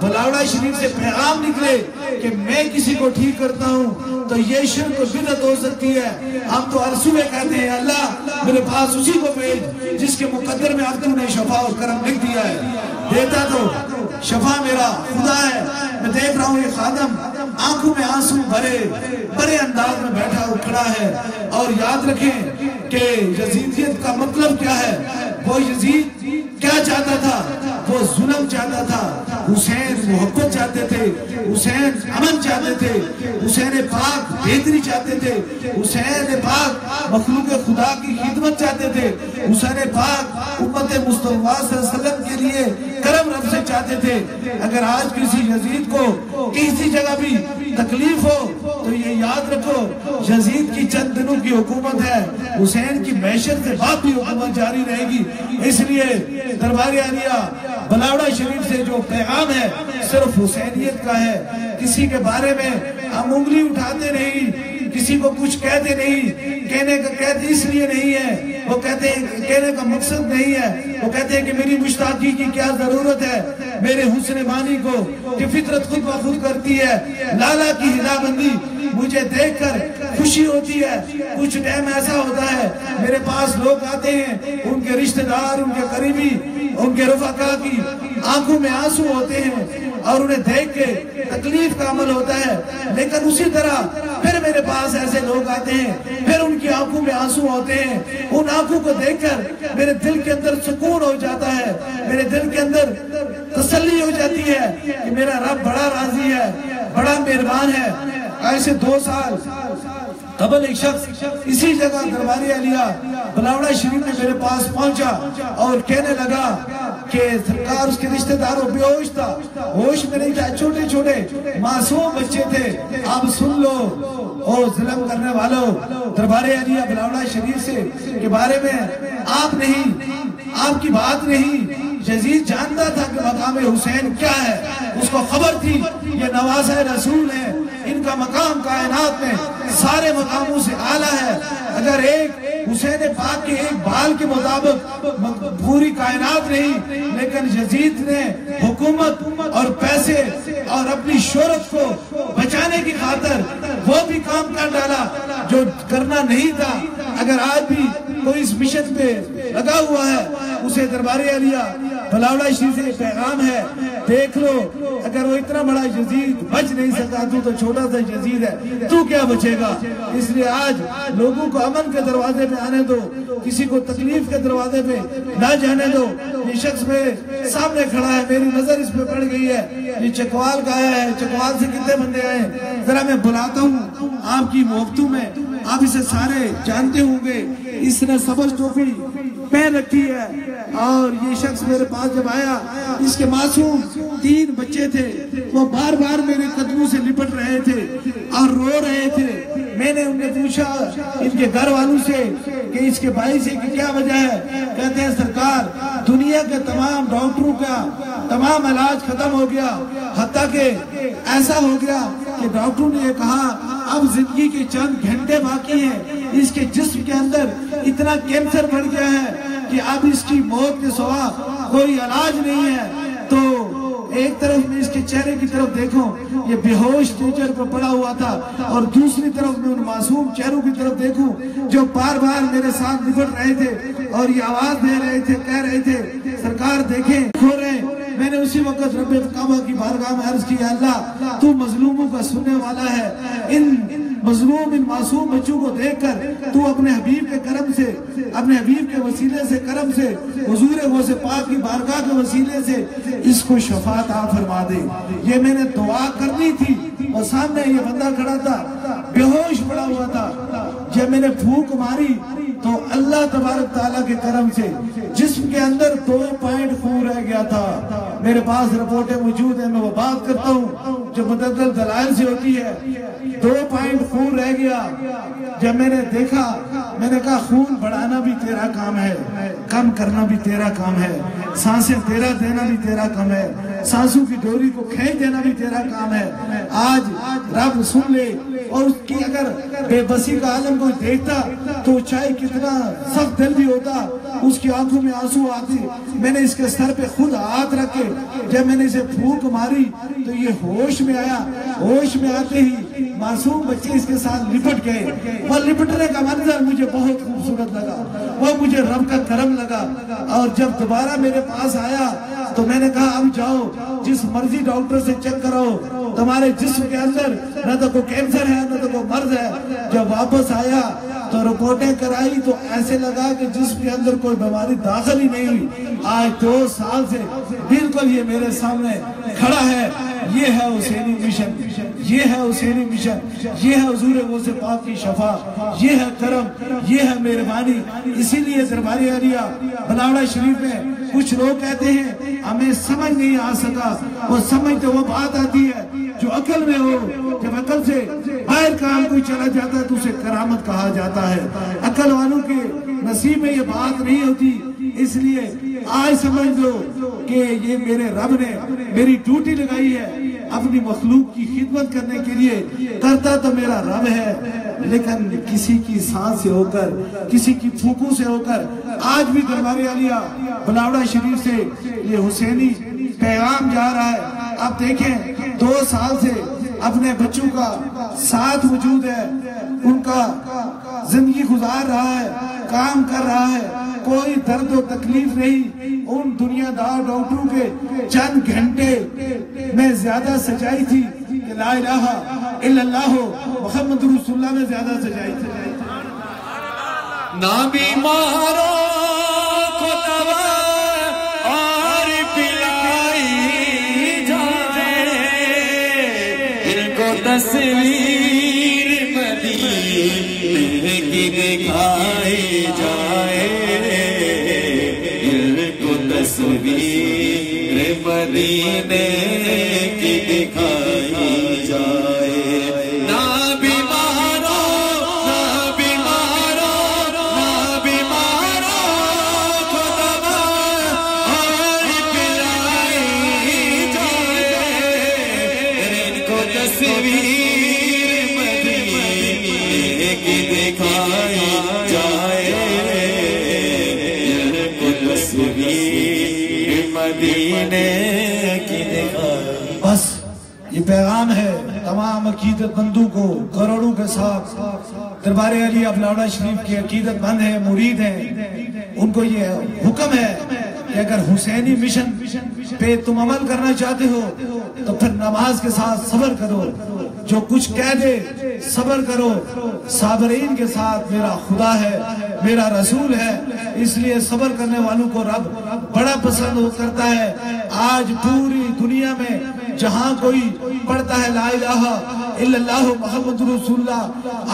بلاوڑہ شریف سے پیغام نکلے کہ میں کسی کو ٹھیک کرتا ہوں تو یہ شرک و بدعت ہو سکتی ہے۔ ہم تو عرصوں میں کہتے ہیں اللہ میرے پاس اسی کو بھیج جس کے مقدر میں اب تو نے شفا اور کرم لکھ دیا ہے، دیتا تو شفا میرا خدا ہے۔ میں دیکھ رہا ہوں یہ خادم آنکھوں میں آنسو بڑے انداز میں بیٹھا اور کھڑا ہے، اور یاد رکھیں کہ یزیدیت کا مطلب کیا ہے۔ وہ یزید کیا چاہتا تھا؟ وہ ظلم چاہتا تھا، حسین محبت چاہتے تھے، حسین امن چاہتے تھے، حسین پاک بہتری چاہتے تھے، حسین پاک مخلوق خدا کی خدمت چاہتے تھے، حسین پاک امت مصطفیٰ صلی اللہ علیہ وسلم کے لیے کرم رب سے چاہتے تھے۔ اگر آج کسی یزید کو کسی جگہ بھی تکلیف ہو تو یہ یاد رکھو یزید کی چند دنوں کی حکومت ہے، حسین کی معیشت سے بعد بھی حکومت جاری رہے گی۔ اس لیے دربار عالیہ بلاوڑہ شریف سے جو پیغام ہے صرف حسینیت کا ہے، کسی کے بارے میں ہم انگلی اٹھاتے نہیں، کسی کو کچھ کہتے نہیں، کہنے کا کہتے اس لیے نہیں ہے، وہ کہتے ہیں کہنے کا مقصد نہیں ہے، وہ کہتے ہیں کہ میری مشتاقی کی کیا ضرورت ہے، میرے حسن بانی کو کہ فطرت خود بخود کرتی ہے، لالا کی ہدا بندی مجھے دیکھ کر خوشی ہوتی ہے۔ کچھ ٹائم ایسا ہوتا ہے میرے پاس لوگ آتے ہیں، ان کے رشتہ دار، ان کے قریبی، ان کے رفقا کی آنکھوں میں آنسو ہوتے ہیں اور انہیں دیکھ کے تکلیف کا عمل ہوتا ہے، لیکن اسی طرح پھر میرے پاس ایسے لوگ آتے ہیں، پھر ان کی آنکھوں میں آنسو ہوتے ہیں، ان آنکھوں کو دیکھ کر میرے دل کے اندر سکون ہو جاتا ہے، میرے دل کے اندر تسلی ہو جاتی ہے کہ میرا رب بڑا راضی ہے، بڑا مہربان ہے۔ ایسے 2 سال قبل ایک شخص اسی جگہ دربار عالیہ بلاوڑہ شریف میں میرے پاس پہنچا اور کہنے لگا کہ سرکار اس کے رشتہ داروں بے ہوش تھا، ہوش میں نہیں تھا، چھوٹے چھوٹے معصوم بچے تھے، اب سن لو او ظلم کرنے والوں، دربار عالیہ بلاوڑہ شریف سے کے بارے میں آپ نہیں، آپ کی بات نہیں، یزید جانتا تھا کہ مقام حسین کیا ہے، اس کو خبر تھی یہ نواسہ رسول ہے، ان کا مقام کائنات میں سارے مقاموں سے اعلیٰ ہے۔ اگر ایک حسین پاک کے ایک بال کے مطابق پوری کائنات نہیں، لیکن یزید نے حکومت اور پیسے اور اپنی شہرت کو بچانے کی خاطر وہ بھی کام کر ڈالا جو کرنا نہیں تھا۔ اگر آج بھی کوئی اس مشن پہ لگا ہوا ہے اسے دربار عالیہ بلاوڑہ شریف سے پیغام ہے، دیکھ لو اگر وہ اتنا بڑا یزید بچ نہیں سکا تو چھوٹا سا یزید ہے، تو کیا بچے گا؟ اس لیے آج لوگوں کو امن کے دروازے پہ آنے دو، کسی کو تکلیف کے دروازے پہ نہ جانے دو۔ یہ شخص میرے سامنے کھڑا ہے، میری نظر اس پہ پڑ گئی ہے، یہ چکوال کا آیا ہے، چکوال سے کتنے بندے آئے ہیں، ذرا میں بلاتا ہوں آپ کی محبتوں میں، آپ اسے سارے جانتے ہوں گے، اس نے سبز ٹوپی پہن رکھی ہے، اور یہ شخص میرے پاس جب آیا اس کے معصوم 3 بچے تھے، وہ بار بار میرے قدموں سے لپٹ رہے تھے اور رو رہے تھے۔ میں نے انہیں پوچھا ان کے گھر والوں سے کہ اس کے بھائی سے کہ کیا وجہ ہے، کہتے ہیں سرکار دنیا کے تمام ڈاکٹروں کا تمام علاج ختم ہو گیا، حتیٰ کہ ایسا ہو گیا کہ ڈاکٹروں نے یہ کہا اب زندگی کے چند گھنٹے باقی ہیں، اس کے جسم کے اندر اتنا کینسر بڑھ گیا ہے کہ اب اس کی موت کے سوا کوئی علاج نہیں ہے۔ تو ایک طرف میں اس کے چہرے کی طرف دیکھوں یہ بے ہوش ٹیچر پر پڑا ہوا تھا، اور دوسری طرف میں ان معصوم چہروں کی طرف دیکھوں جو بار بار میرے ساتھ نپٹ رہے تھے اور یہ آواز دے رہے تھے، کہہ رہے تھے سرکار دیکھیں کھو رہے ہیں۔ میں نے اسی وقت رب کعبہ کی بارگاہ میں عرض کی اللہ تو مظلوموں کا سننے والا ہے، ان مظلوم ان معصوم بچوں کو دیکھ کر تو اپنے حبیب کے کرم سے، اپنے حبیب کے وسیلے سے کرم سے، حضور غوث پاک کی بارگاہ کے وسیلے سے اس کو شفاعت عطا فرما دے۔ یہ میں نے دعا کرنی تھی اور سامنے یہ بندہ کھڑا تھا بے ہوش پڑا ہوا تھا، جب میں نے پھونک ماری تو اللہ تبارک تعالیٰ کے کرم سے جسم کے اندر 2 پوائنٹ خون رہ گیا تھا۔ میرے پاس رپورٹیں موجود ہیں، میں وہ بات کرتا ہوں جو متعدد دلائل سے ہوتی ہے۔ 2 پوائنٹ خون رہ گیا۔ جب میں نے دیکھا میں نے کہا خون بڑھانا بھی تیرا کام ہے، کم کرنا بھی تیرا کام ہے، سانسیں تیرا دینا بھی تیرا کام ہے، سانسوں کی ڈوری کو کھینچ دینا بھی تیرا کام ہے۔ آج رب سن لے، اور اس کی اگر بے بسی کا عالم کوئی دیکھتا تو چاہے کتنا سخت دل بھی ہوتا، اس کی آنکھوں میں آنسو آتی۔ میں نے اس کے سر پہ خود ہاتھ رکھے، جب میں نے اسے پھونک ماری تو یہ ہوش میں آیا۔ ہوش میں آتے ہی معصوم بچے اس کے ساتھ لپٹ گئے۔ وہ لپٹنے کا منظر مجھے بہت خوبصورت لگا، وہ مجھے رب کا کرم لگا۔ اور جب دوبارہ میرے پاس آیا تو میں نے کہا اب جاؤ جس مرضی ڈاکٹر سے چیک کرو، تمہارے جسم کے اندر نہ تو کوئی کینسر ہے نہ تو کوئی مرض ہے۔ جب واپس آیا تو رپورٹیں کرائی تو ایسے لگا کہ جسم کے اندر کوئی بیماری داخل ہی نہیں ہوئی۔ آج 2 سال سے بالکل یہ میرے سامنے کھڑا ہے۔ یہ ہے حسینی مشن، یہ ہے حسینی مشن، یہ ہے حضور غوث پاک کی شفا، یہ ہے کرم، یہ ہے مہربانی۔ اسی لیے دربار عالیہ بلاوڑہ شریف میں کچھ لوگ کہتے ہیں ہمیں سمجھ نہیں آ سکا۔ وہ سمجھ تو وہ بات آتی ہے جو عقل میں ہو۔ جب عقل سے باہر کام کوئی چلا جاتا ہے تو اسے کرامت کہا جاتا ہے۔ عقل والوں کے نصیب میں یہ بات نہیں ہوتی۔ اس لیے آج سمجھ لو کہ یہ میرے رب نے میری ڈیوٹی لگائی ہے اپنی مخلوق کی خدمت کرنے کے لیے۔ کرتا تو میرا رب ہے، لیکن کسی کی سانس سے ہو کر، کسی کی پھونکوں سے ہو کر آج بھی دربار عالیہ بلاوڑہ شریف سے یہ حسینی پیغام جا رہا ہے۔ آپ دیکھیں 2 سال سے اپنے بچوں کا ساتھ موجود ہے، ان کا زندگی گزار رہا ہے، کام کر رہا ہے، کوئی درد و تکلیف نہیں۔ ان دنیا دار ڈاکٹروں کے چند گھنٹے میں زیادہ سچائی تھی کہ لا الہ الا اللہ محمد رسول اللہ میں زیادہ سچائی تھی۔ نہ بیماروں کو دوا اور پلائی جائے، ان کو تصویر مدینے کی دکھائی جائے، ان کو تصویر مدینے کی دکھائی جائے۔ بس یہ پیغام ہے تمام عقیدت مندوں کو، کروڑوں کے ساتھ دربار عالیہ بلاوڑہ شریف کے عقیدت مند ہیں، مرید ہیں، ان کو یہ حکم ہے کہ اگر حسینی مشن پہ تم عمل کرنا چاہتے ہو تو پھر نماز کے ساتھ صبر کرو، جو کچھ کہہ دے صبر کرو۔ صابرین کے ساتھ میرا خدا ہے، میرا رسول ہے، اس لیے صبر کرنے والوں کو رب بڑا پسند کرتا ہے۔ آج پوری دنیا میں جہاں کوئی پڑھتا ہے لا الہ الا اللہ محمد رسول اللہ،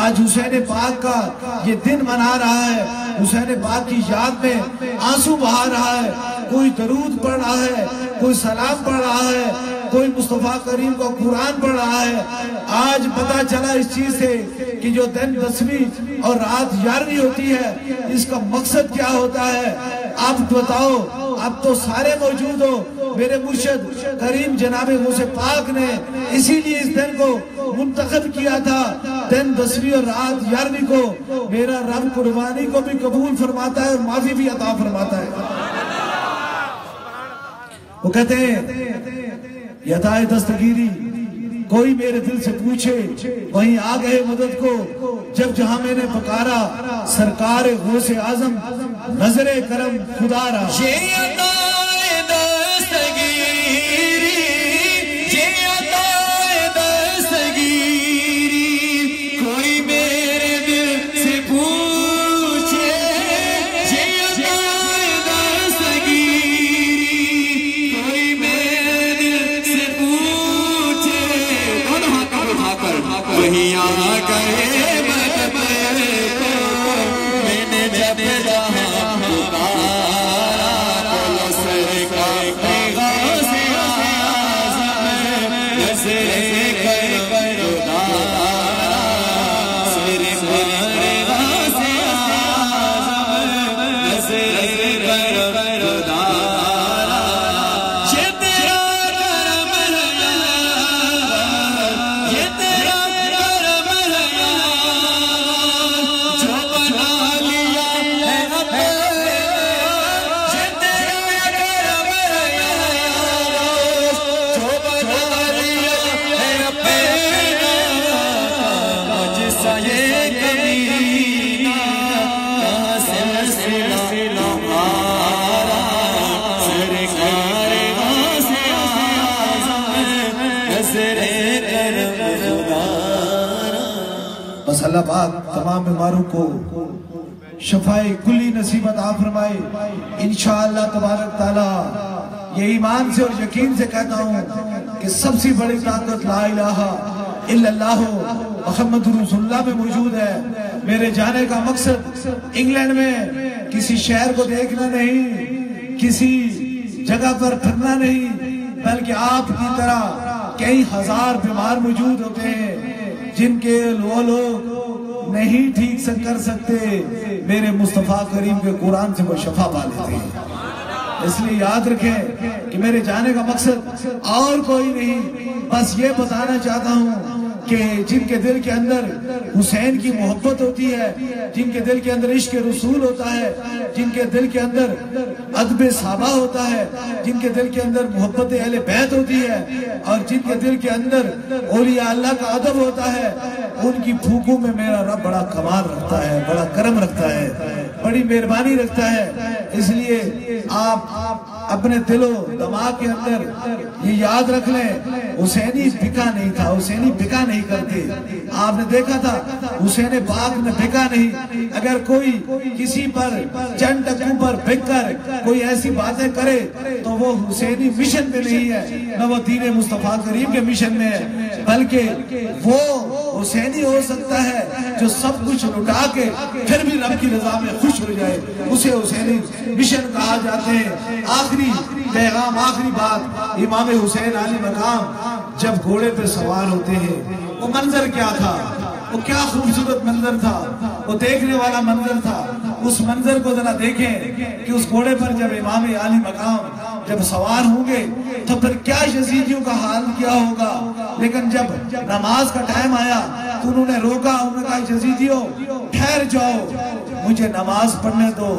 آج حسین پاک کا یہ دن منا رہا ہے، حسین پاک کی یاد میں آنسو بہا رہا ہے، کوئی درود پڑھ رہا ہے، کوئی سلام پڑھ رہا ہے، کوئی مصطفیٰ کریم کا قرآن پڑھ رہا ہے۔ آج پتا چلا اس چیز سے کہ جو دن 10ویں اور رات 11ویں ہوتی ہے اس کا مقصد کیا ہوتا ہے۔ اب بتاؤ، اب تو سارے موجود ہو، میرے مرشد کریم جناب غوث پاک نے اسی لیے اس دن کو منتخب کیا تھا، دن 10ویں اور رات 11ویں کو۔ میرا رب قربانی کو بھی قبول فرماتا ہے اور معافی بھی عطا فرماتا ہے۔ وہ کہتے ہیں یتائے دستگیری، کوئی میرے دل سے پوچھے وہیں آ گئے مدد کو، جب جہاں میں نے پکارا سرکار غوث اعظم نظر کرم خدا را۔ یہ یتائے دستگیری، یہ یتائے دستگیری، کوئی میرے دل سے پوچھے، یہ یتائے دستگیری، کوئی میرے دل سے پوچھے، دونوں ہاتھ اٹھا کر وہیں آ گئے مدد کو، میں نے جب جہاں پکارا تو سرکار غوث اعظم نظر کرم خدا را، سرکار غوث بس اللہ پاک تمام بیماروں کو شفائے کلی نصیب عطا فرمائے انشاءاللہ تبارک تعالی۔ یہ ایمان سے اور یقین سے کہتا ہوں کہ سب سے بڑی طاقت لا الہ الا اللہ محمد رسول اللہ میں موجود ہے۔ میرے جانے کا مقصد انگلینڈ میں کسی شہر کو دیکھنا نہیں، کسی جگہ پر پھرنا نہیں، بلکہ آپ کی طرح کئی ہزار بیمار موجود ہوتے ہیں جن کے وہ لوگ نہیں ٹھیک سے کر سکتے، میرے مصطفیٰ کریم کے قرآن سے وہ شفا پا لیتے ہیں۔ اس لیے یاد رکھیں کہ میرے جانے کا مقصد اور کوئی نہیں، بس یہ بتانا چاہتا ہوں کہ جن کے دل کے اندر حسین کی محبت ہوتی ہے، جن کے دل کے اندر عشق رسول ہوتا ہے، جن کے دل کے اندر ادب صحابہ ہوتا ہے، جن کے دل کے اندر محبت اہل بیت ہوتی ہے، اور جن کے دل کے اندر اولیاء اللہ کا ادب ہوتا ہے، ان کی پھوکوں میں میرا رب بڑا کمال رکھتا ہے، بڑا کرم رکھتا ہے، بڑی مہربانی رکھتا ہے۔ اس لیے آپ اپنے دل و دماغ کے اندر یہ یاد رکھ لیں، حسینی بکا نہیں تھا، حسینی بکا نہیں کرتے۔ آپ نے دیکھا تھا حسین پاک نے بکا نہیں۔ اگر کوئی کسی پر چند ٹکوں پر بک کر کوئی ایسی باتیں کرے تو وہ حسینی مشن میں نہیں ہے، نہ وہ دین مصطفیٰ کریم کے مشن میں ہے، بلکہ وہ حسینی ہو سکتا ہے جو سب کچھ لٹا کے پھر بھی رب کی رضا میں خوش ہو جائے، اسے حسینی مشن کہا جاتے ہیں۔ آخری پیغام، آخری بات، امام حسین علی مقام جب گھوڑے پہ سوار ہوتے ہیں، وہ منظر کیا تھا، وہ کیا خوبصورت منظر تھا، وہ دیکھنے والا منظر تھا۔ اس منظر کو ذرا دیکھیں کہ اس گھوڑے پر جب امام علی مقام جب سوار ہوں گے تو پھر کیا یزیدیوں کا حال کیا ہوگا۔ لیکن جب نماز کا ٹائم آیا تو انہوں نے روکا، انہوں نے کہا یزیدیوں ٹھہر جاؤ، مجھے نماز پڑھنے دو،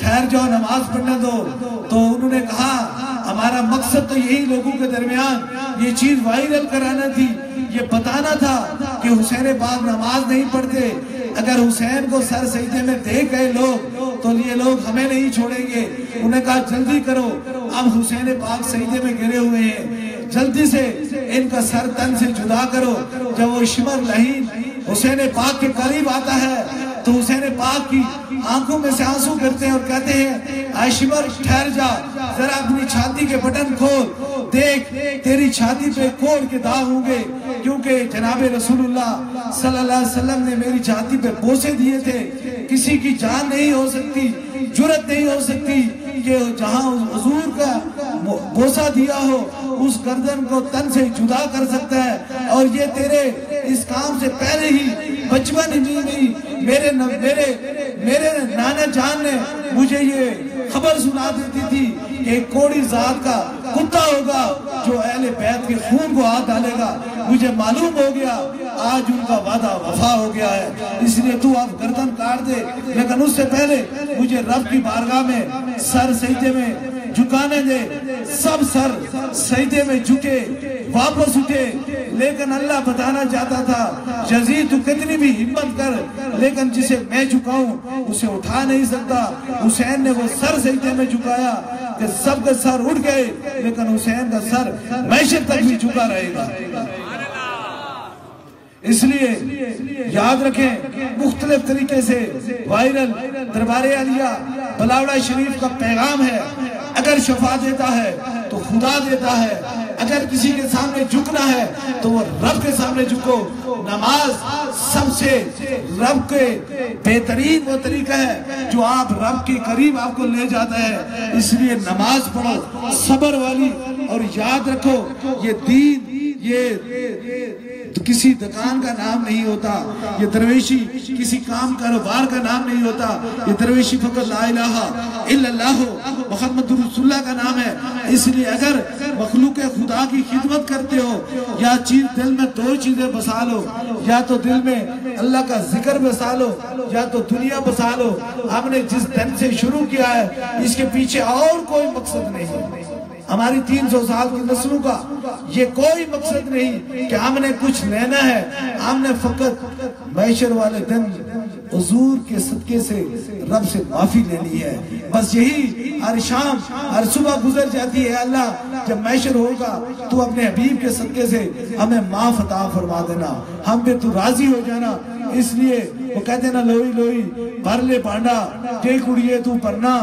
ٹھہر جاؤ نماز پڑھنے دو۔ تو انہوں نے کہا ہمارا مقصد تو یہی لوگوں کے درمیان یہ چیز وائرل کرانا تھی، یہ بتانا تھا کہ حسین پاک نماز نہیں پڑھتے، اگر حسین کو سر سجدے میں دیکھ گئے لوگ تو یہ لوگ ہمیں نہیں چھوڑیں گے۔ انہوں نے کہا جلدی کرو، اب حسین پاک سجدے میں گرے ہوئے ہیں، جلدی سے ان کا سر تن سے جدا کرو۔ جب وہ شمر لہین حسین پاک کے قریب آتا ہے تو حسین پاک کی آنکھوں میں سے آنسو کرتے ہیں اور کہتے ہیں اے شمر ٹھہر جا، ذرا اپنی چھاتی کے بٹن کھول، دیکھ تیری چھاتی پہ کوڑ کے داغ ہوں گے، کیونکہ جناب رسول اللہ صلی اللہ علیہ وسلم نے میری چھاتی پہ بوسے دیے تھے۔ کسی کی جان نہیں ہو سکتی، جرت نہیں ہو سکتی کہ جہاں حضور کا بوسہ دیا ہو اس گردن کو تن سے جدا کر سکتا ہے، اور یہ تیرے اس کام سے پہلے ہی بچپن میں میرے نانا جان نے مجھے یہ خبر سنا دیتی تھی کہ ایک کوڑی ذات کا کتا ہوگا جو اہل بیت کے خون کو ہاتھ ڈالے گا۔ مجھے معلوم ہو گیا آج ان کا وعدہ وفا ہو گیا ہے، اس لیے تو اب گردن کاٹ دے، لیکن اس سے پہلے مجھے رب کی بارگاہ میں سر سجدے میں جھکانے دے۔ سب سر سجدے میں جھکے، واپس اٹھے، لیکن اللہ بتانا چاہتا تھا یزید تو کتنی بھی ہمت کر، لیکن جسے میں جھکاؤں اسے اٹھا نہیں سکتا۔ حسین نے وہ سر سجدے میں جھکایا کہ سب کے سر اٹھ گئے، لیکن حسین کا سر معیشت تک بھی جھکا رہے گا۔ اس لیے یاد رکھیں مختلف طریقے سے وائرل دربار عالیہ بلاوڑہ شریف کا پیغام ہے، اگر شفا دیتا ہے تو خدا دیتا ہے، اگر کسی کے سامنے جھکنا ہے تو وہ رب کے سامنے جھکو۔ نماز سب سے رب کے بہترین وہ طریقہ ہے جو آپ رب کے قریب آپ کو لے جاتا ہے، اس لیے نماز پڑھو صبر والی، اور یاد رکھو یہ دین یہ کسی دکان کا نام نہیں ہوتا، یہ درویشی کسی کام کاروبار کا نام نہیں ہوتا، یہ درویشی فقط لا الہ الا اللہ محمد رسول اللہ کا نام ہے۔ اس لیے اگر مخلوق خدا کی خدمت کرتے ہو یا دل میں دو چیزیں بسا لو، یا تو دل میں اللہ کا ذکر بسا لو یا تو دنیا بسا لو۔ ہم نے جس دن سے شروع کیا ہے اس کے پیچھے اور کوئی مقصد نہیں، ہماری 300 سال کی نسلوں کا یہ کوئی مقصد نہیں کہ ہم نے کچھ لینا ہے، ہم نے فقط محشر والے دن حضور کے صدقے سے رب سے معافی لینی ہے، بس یہی ہر شام ہر صبح گزر جاتی ہے۔ اللہ جب محشر ہوگا تو اپنے حبیب کے صدقے سے ہمیں معاف عطا فرما دینا، ہم پہ تو راضی ہو جانا۔ اس لیے وہ کہتے ہیں نا، لوئی لوئی بھر لے پانڈا جے کڑیے تو پرنا،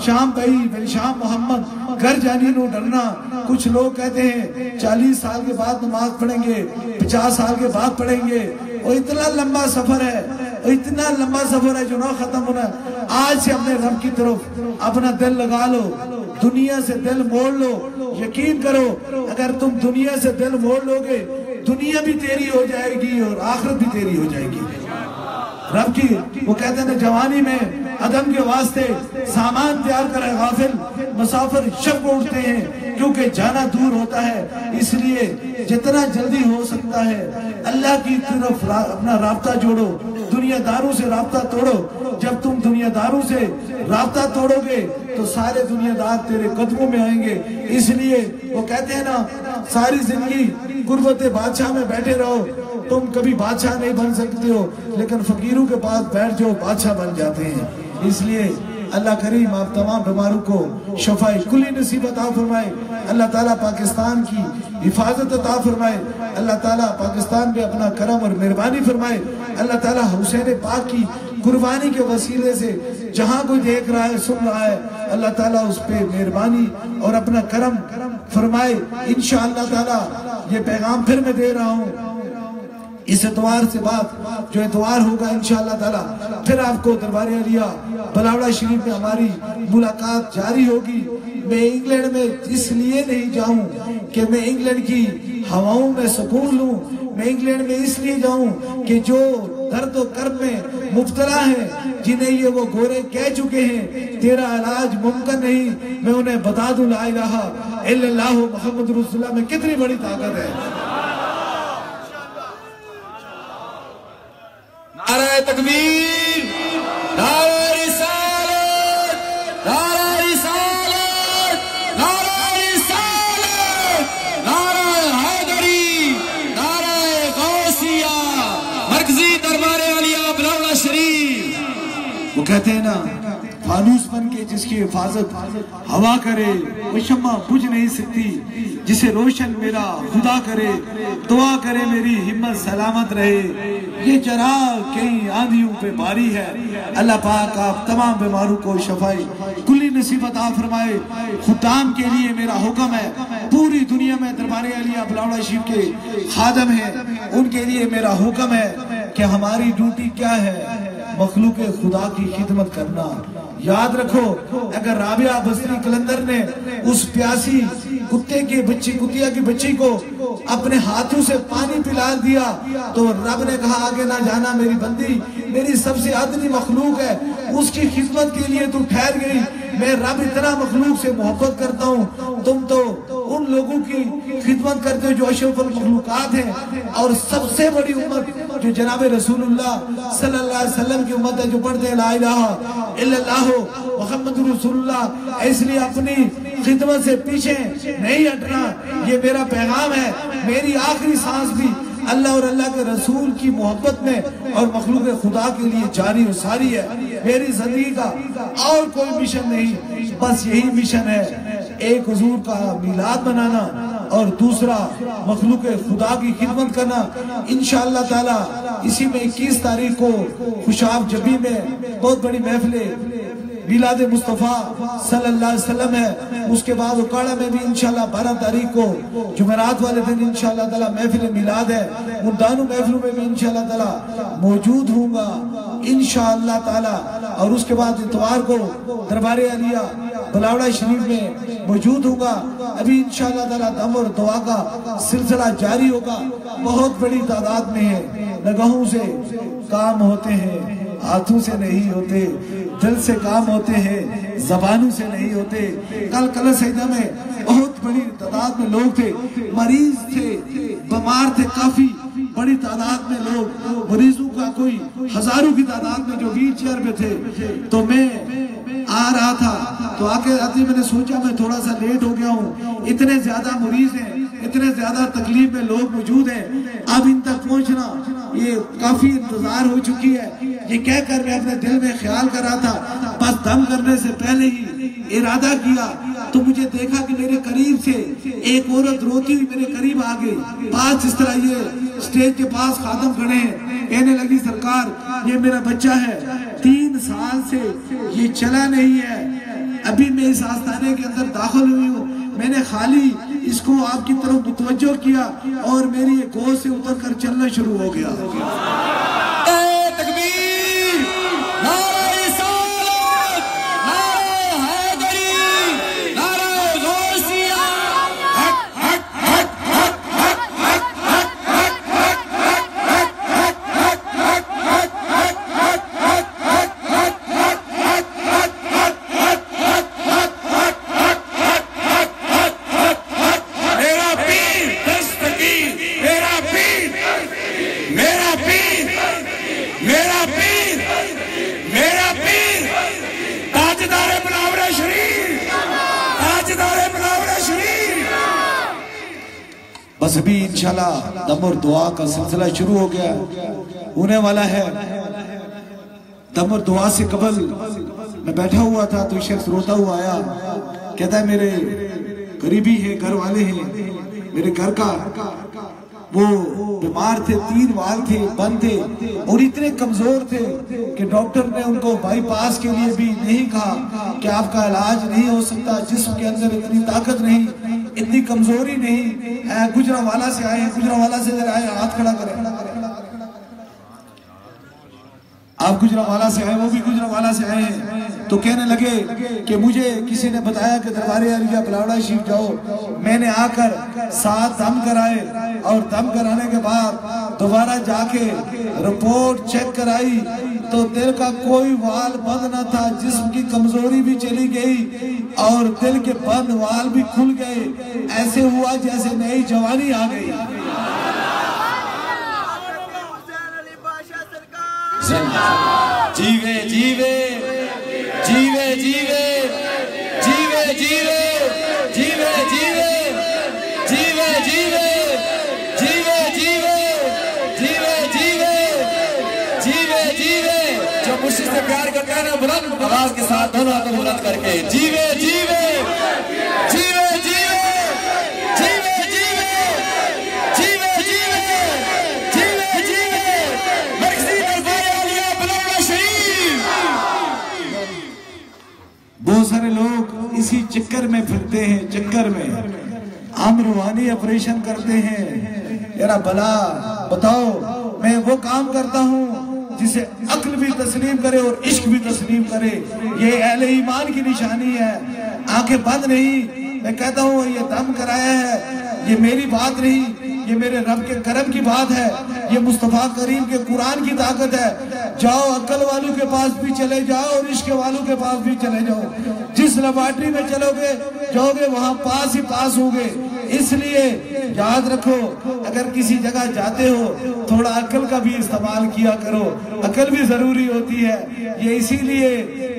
شام بھائی بل شام محمد گھر جانی نو ڈرنا۔ کچھ لوگ کہتے ہیں 40 سال کے بعد نماز پڑھیں گے، 50 سال کے بعد پڑھیں گے، اور اتنا لمبا سفر ہے، اتنا لمبا سفر ہے جو نہ ختم ہونا۔ آج سے اپنے رب کی طرف اپنا دل لگا لو، دنیا سے دل موڑ لو۔ یقین کرو اگر تم دنیا سے دل موڑ لو گے، دنیا بھی تیری ہو جائے گی اور آخرت بھی تیری ہو جائے گی۔ رب کی وہ کہتے ہیں جوانی میں عدم کے واسطے سامان تیار کرے غافل، مسافر شب کو اٹھتے ہیں کیونکہ جانا دور ہوتا ہے۔ اس لیے جتنا جلدی ہو سکتا ہے اللہ کی طرف اپنا رابطہ جوڑو، دنیا داروں سے رابطہ توڑو۔ جب تم دنیا داروں سے رابطہ توڑو گے تو سارے دنیا دار تیرے قدموں میں آئیں گے۔ اس لیے وہ کہتے ہیں نا، ساری زندگی غربت بادشاہ میں بیٹھے رہو، تم کبھی بادشاہ نہیں بن سکتے ہو، لیکن فقیروں کے پاس بیٹھ جاؤ بادشاہ بن جاتے ہیں۔ اس لیے اللہ کریم آپ تمام بیماروں کو شفاء کلی نصیب عطا فرمائے، اللہ تعالیٰ پاکستان کی حفاظت عطا فرمائے، اللہ تعالیٰ پاکستان پہ اپنا کرم اور مہربانی فرمائے، اللہ تعالیٰ حسین پاک کی قربانی کے وسیلے سے جہاں کوئی دیکھ رہا ہے سن رہا ہے، اللہ تعالیٰ اس پہ مہربانی اور اپنا کرم فرمائے۔ انشاءاللہ تعالیٰ یہ پیغام پھر میں دے رہا ہوں، اس اتوار سے بعد جو اتوار ہوگا انشاءاللہ تعالیٰ پھر آپ کو دربار عالیہ بلاوڑہ شریف میں ہماری ملاقات جاری ہوگی۔ میں انگلینڈ میں اس لیے نہیں جاؤں کہ میں انگلینڈ کی ہواؤں میں سکون لوں، میں انگلینڈ میں اس لیے جاؤں کہ جو درد و کرب میں مبتلا ہیں، جنہیں یہ وہ گورے کہہ چکے ہیں تیرا علاج ممکن نہیں، میں انہیں بتا دوں لا الہ الا اللہ محمد رسول اللہ میں کتنی بڑی طاقت ہے۔ نعرہ تکبیر، نعرہ رسالت، نعرہ رسالت، نعرہ رسالت، نعرہ حیدری، نعرہ غوثیہ، مرکزی دربار عالیہ بلاوڑہ شریف۔ وہ کہتے ہیں نا، فانوس بن کے جس کی حفاظت ہوا کرے وہ شمع بجھ نہیں سکتی، جسے روشن میرا خدا کرے، دعا کرے میری ہمت سلامت رہے۔ یہ چراغ کئی آندھیوں پہ باری ہے، اللہ پاک آپ تمام بیماروں کو شفاء کلی نصیب عطا فرمائے۔ خدام کے لیے میرا حکم ہے، پوری دنیا میں دربار عالیہ بلاوڑہ شریف کے خادم ہیں، ان کے لیے میرا حکم ہے کہ ہماری ڈیوٹی کیا ہے؟ مخلوق خدا کی خدمت کرنا۔ یاد رکھو، اگر رابعہ بصری کلندر نے اس پیاسی کتے کی بچی، کتیا کی بچی کو اپنے ہاتھوں سے پانی پلا دیا تو رب نے کہا آگے نہ جانا میری بندی، میری سب سے ادنی مخلوق ہے، اس کی خدمت کے لیے تو ٹھہر گئی۔ میں رب اتنا مخلوق سے محبت کرتا ہوں، تم تو ان لوگوں کی خدمت کرتے ہو جو اشرف المخلوقات ہیں، اور سب سے بڑی امت جو جناب رسول اللہ صلی اللہ علیہ وسلم کی امت ہے، جو پڑھتے ہیں لا الہ الا اللہ محمد رسول اللہ۔ اس لیے اپنی خدمت سے پیچھے نہیں ہٹنا، یہ میرا پیغام ہے۔ میری آخری سانس بھی اللہ اور اللہ کے رسول کی محبت میں اور مخلوق خدا کے لیے جاری و ساری ہے۔ میری زندگی کا اور کوئی مشن نہیں، بس یہی مشن ہے، ایک حضور کا میلاد منانا اور دوسرا مخلوق خدا کی خدمت کرنا۔ انشاءاللہ تعالیٰ اسی میں 21 تاریخ کو خوشاب جبی میں بہت بڑی محفل میلاد مصطفیٰ صلی اللہ علیہ وسلم ہے۔ اس کے بعد اکاڑا میں بھی انشاءاللہ 12 تاریخ کو جمعرات والے دن انشاءاللہ تعالیٰ محفل میلاد ہے، ان دونوں محفلوں میں بھی انشاءاللہ تعالیٰ موجود ہوں گا انشاءاللہ تعالیٰ۔ اور اس کے بعد اتوار کو دربار عالیہ بلاوڑہ شریف میں موجود ہوں گا۔ ابھی انشاءاللہ تعالیٰ دم اور دعا کا سلسلہ جاری ہوگا، بہت بڑی تعداد میں ہے۔ نگاہوں سے کام ہوتے ہیں، ہاتھوں سے نہیں ہوتے، دل سے کام ہوتے ہیں، زبانوں سے نہیں ہوتے۔ کل سیدہ میں بہت بڑی تعداد میں لوگ تھے، مریض تھے، بیمار تھے، کافی بڑی تعداد میں لوگ، مریضوں کا کوئی ہزاروں کی تعداد میں جو ویل چیئر میں تھے۔ تو میں آ رہا تھا تو آتے میں نے سوچا میں تھوڑا سا لیٹ ہو گیا ہوں، اتنے زیادہ مریض ہیں، اتنے زیادہ تکلیف میں لوگ موجود ہیں، اب ان تک پہنچنا یہ کافی انتظار ہو چکی ہے، یہ کہہ کر میں اپنے دل میں خیال کر رہا تھا، بس دم کرنے سے پہلے ہی ارادہ کیا تو مجھے دیکھا کہ میرے قریب سے ایک عورت روتی ہوئی میرے قریب آ گئی، پاس اس طرح یہ سٹیج کے پاس خادم کھڑے ہیں، کہنے لگی سرکار یہ میرا بچہ ہے، 3 سال سے یہ چلا نہیں ہے، ابھی میں اس آستانے کے اندر داخل ہوئی ہوں، میں نے خالی اس کو آپ کی طرف متوجہ کیا اور میری یہ گود سے اتر کر چلنا شروع ہو گیا۔ تکبیر، نعرہ رسالت، نعرہ حیدری، نعرہ غوثیہ، حق حق حق حق حق حق حق میرا پیر دستگیر، میرا پیر، میرا پیر، میرا پیر، میرا پیر، تاجدار بلاور شریف، تاجدار بلاور شریف۔ بس ابھی انشاءاللہ دم اور دعا کا سلسلہ شروع ہو گیا ہونے والا ہے۔ دم اور دعا سے قبل میں بیٹھا ہوا تھا تو شخص روتا ہوا آیا، کہتا ہے میرے قریبی ہیں، گھر والے ہیں، میرے گھر کا، وہ بیمار تھے، 3 وال تھے، بند تھے اور اتنے کمزور تھے کہ ڈاکٹر نے ان کو بائی پاس کے لیے بھی نہیں کہا کہ آپ کا علاج نہیں ہو سکتا، جسم کے اندر اتنی طاقت نہیں، اتنی کمزوری نہیں ہے۔ گجرانوالہ سے آئے ہیں، گجرانوالہ سے آئے ہیں، ہاتھ کھڑا کریں، آپ گجرانوالہ سے آئے، وہ بھی گجرانوالہ سے آئے ہیں، تو کہنے لگے کہ مجھے کسی نے بتایا کہ دربار عالیہ بلاوڑہ شریف جاؤ، میں نے آ کر 7 دم کرائے اور دم کرانے کے بعد دوبارہ جا کے رپورٹ چیک کرائی تو دل کا کوئی وال بند نہ تھا، جسم کی کمزوری بھی چلی گئی اور دل کے بند وال بھی کھل گئے، ایسے ہوا جیسے نئی جوانی آ گئی۔ جیوے جیوے جیوے جیوے جیوے جیوے جیوے جیوے جیوے جیوے جیوے جیوے جیوے جیوے جیوے جیوے جو مجھ سے پیار کرتے ہیں نا، بلند آواز کے ساتھ دونوں ہاتھوں بلند کر کے جیوے جیوے جیوے جیوے جیوے جیوے جیوے جیوے جیوے جیوے مرکزی دربار عالیہ بلاوڑہ شریف۔ بہت سارے لوگ اسی چکر میں پھرتے ہیں، چکر میں ہم روحانی آپریشن کرتے ہیں، یارا بلا بتاؤ میں وہ کام کرتا ہوں جسے عقل بھی تسلیم کرے اور عشق بھی تسلیم کرے، یہ اہل ایمان کی نشانی ہے، آنکھیں بند نہیں۔ میں کہتا ہوں یہ دم کرایا ہے، یہ میری بات نہیں، یہ میرے رب کے کرم کی بات ہے، یہ مصطفیٰ کریم کے قرآن کی طاقت ہے۔ جاؤ عقل والوں کے پاس بھی چلے جاؤ اور عشق والوں کے پاس بھی چلے جاؤ، جس لیبارٹری میں چلو گے جاؤ گے وہاں پاس ہی پاس ہوگے۔ اس لیے یاد رکھو اگر کسی جگہ جاتے ہو تھوڑا عقل کا بھی استعمال کیا کرو، عقل بھی ضروری ہوتی ہے۔ یہ اسی لیے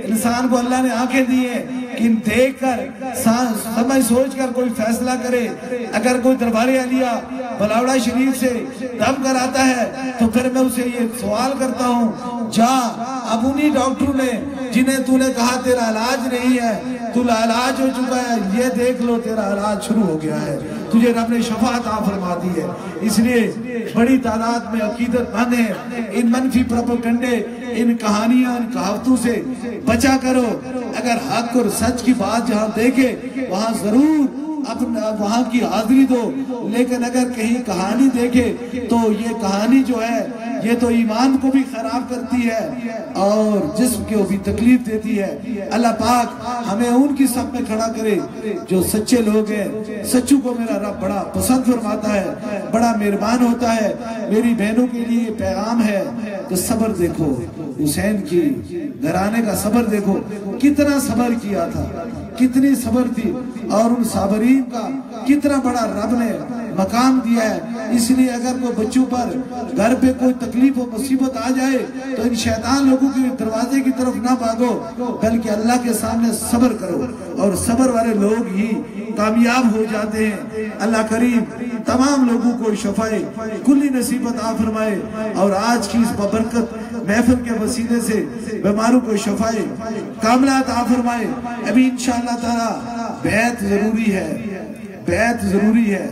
انسان کو اللہ نے آنکھیں دی ہیں کہ دیکھ کر سمجھ سوچ کر کوئی فیصلہ کرے۔ اگر کوئی دربار عالیہ بلاوڑہ شریف سے دم کراتا ہے تو پھر میں اسے یہ سوال کرتا ہوں، جا اب انہی ڈاکٹروں نے جنہیں تو نے کہا تیرا علاج نہیں ہے، تو علاج ہو چکا ہے، یہ دیکھ لو تیرا علاج شروع ہو گیا ہے، تجھے رب نے شفا عطا فرما دی ہے۔ اس لیے بڑی تعداد میں عقیدت مند ہیں، ان منفی پروپیگنڈے، ان کہانیاں، ان کہاوتوں سے بچا کرو۔ اگر حق اور سچ کی بات جہاں دیکھے وہاں ضرور اپنا وہاں کی حاضری دو، لیکن اگر کہیں کہانی دیکھے تو یہ کہانی جو ہے یہ تو ایمان کو بھی خراب کرتی ہے اور جسم کو بھی تکلیف دیتی ہے۔ اللہ پاک ہمیں ان کی صف میں کھڑا کرے جو سچے لوگ ہیں۔ سچوں کو میرا رب بڑا پسند فرماتا ہے، بڑا مہربان ہوتا ہے۔ میری بہنوں کے لیے پیغام ہے کہ صبر دیکھو، حسین کی گھرانے کا صبر دیکھو، کتنا صبر کیا تھا، کتنی صبر تھی، اور ان صابرین کا کتنا بڑا رب نے مقام دیا ہے. اس لیے اگر کوئی بچوں پر گھر پہ کوئی تکلیف و مصیبت آ جائے تو ان شیطان لوگوں کے دروازے کی طرف نہ بھاگو، بلکہ اللہ کے سامنے صبر کرو، اور صبر والے لوگ ہی کامیاب ہو جاتے ہیں. اللہ کریم تمام لوگوں کو شفائے کلی نصیب عطا فرمائے، اور آج کی اس بابرکت محفل کے وسیلے سے بیماروں کو شفائے کاملہ عطا فرمائے. ابھی انشاءاللہ تعالی بیعت ضروری ہے، بیعت ضروری ہے،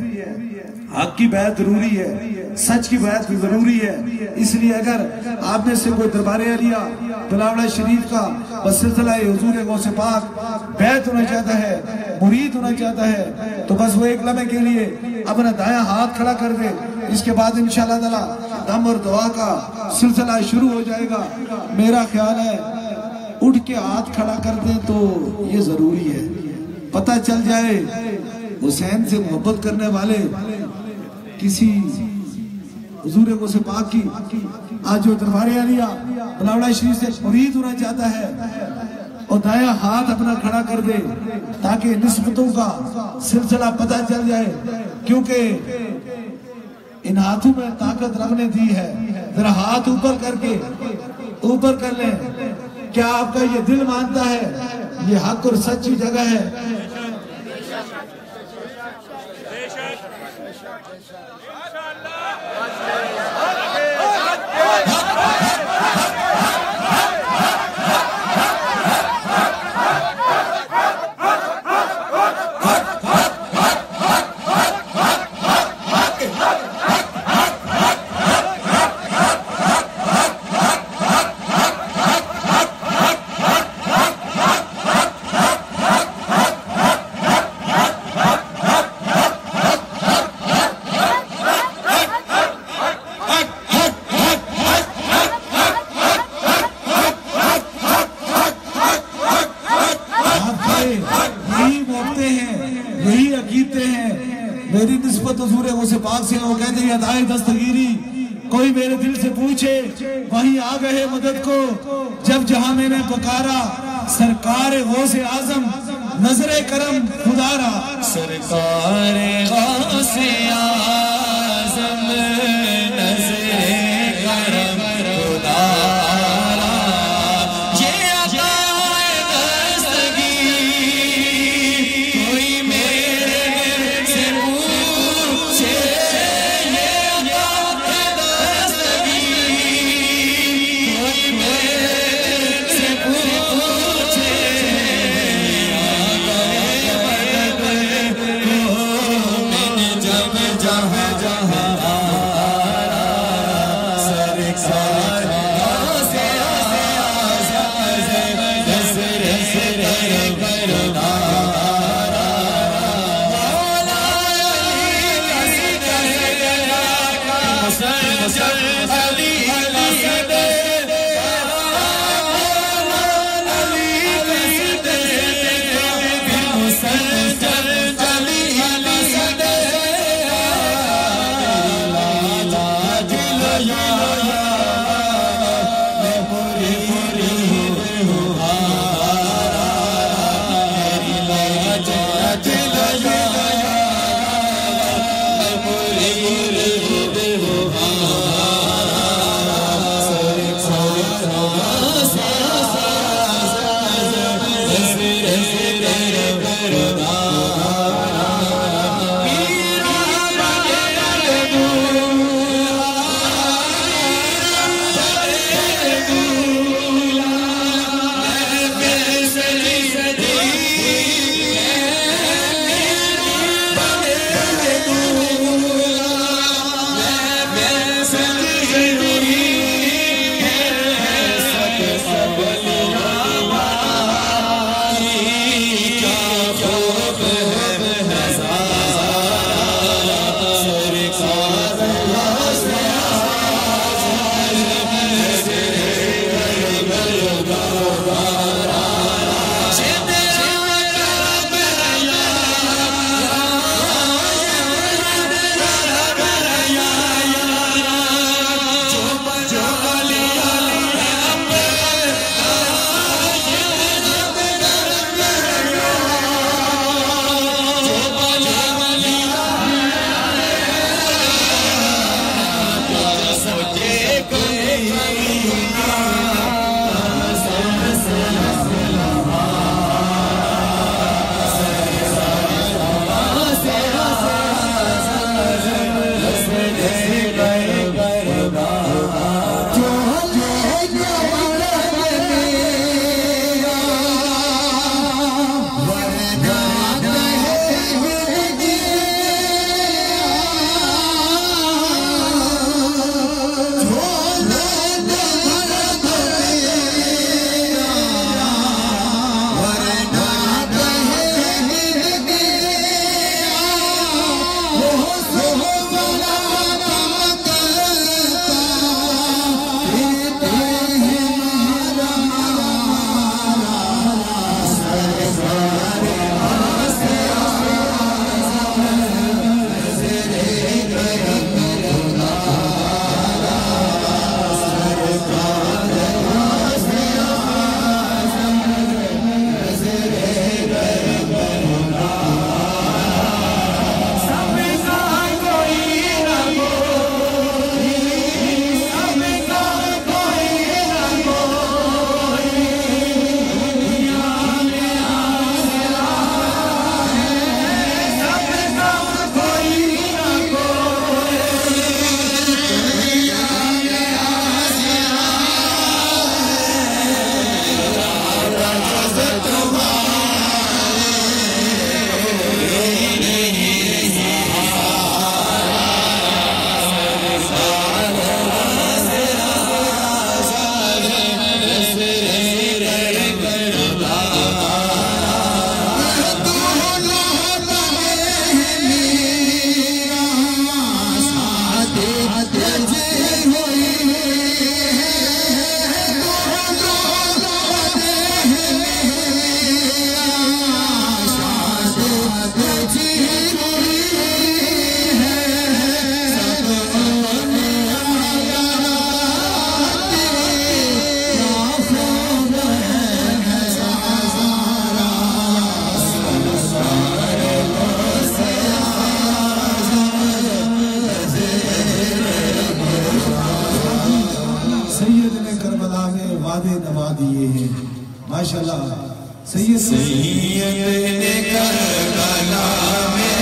حق کی بیعت ضروری ہے، سچ کی بیعت ضروری ہے. اس لیے اگر آپ میں سے کوئی دربار عالیہ بلاوڑہ شریف کا بسلسلہ حضور غوث پاک بیعت ہونا چاہتا ہے، مرید ہونا چاہتا ہے، تو بس وہ ایک لمحے کے لیے اپنا دایاں ہاتھ کھڑا کر دے. اس کے بعد انشاءاللہ تعالی دم اور دعا کا سلسلہ شروع ہو جائے گا. میرا خیال ہے اٹھ کے ہاتھ کھڑا کر دیں تو یہ ضروری ہے. پتہ چل جائے حسین سے محبت کرنے والے کسی حضور غوث پاک کی آج جو دربار عالیہ بلاوڑہ شریف سے مرید ہونا چاہتا ہے اور دایاں ہاتھ اپنا کھڑا کر دے تاکہ نسبتوں کا سلسلہ پتہ چل جائے، کیونکہ ان ہاتھوں میں طاقت رب نے دی ہے. ذرا ہاتھ اوپر کر کے اوپر کر لیں. کیا آپ کا یہ دل مانتا ہے یہ حق اور سچی جگہ ہے؟ میری نسبت حضور غوث پاک سے وہ کہتے ہیں ادائے دستگیری، کوئی میرے دل سے پوچھے وہیں آ گئے مدد کو، جب جہاں میں نے پکارا سرکار غوث اعظم نظر کرم خدا را. سرکار غوث اعظم نظر کرم خدا را، یہ ادائے دستگیری کوئی میرے دل سے پوچھے، یہ ادائے دستگیری کوئی میرے دل سے پوچھے. جب کروا دیے ہیں ماشاءاللہ سید نے کربلا میں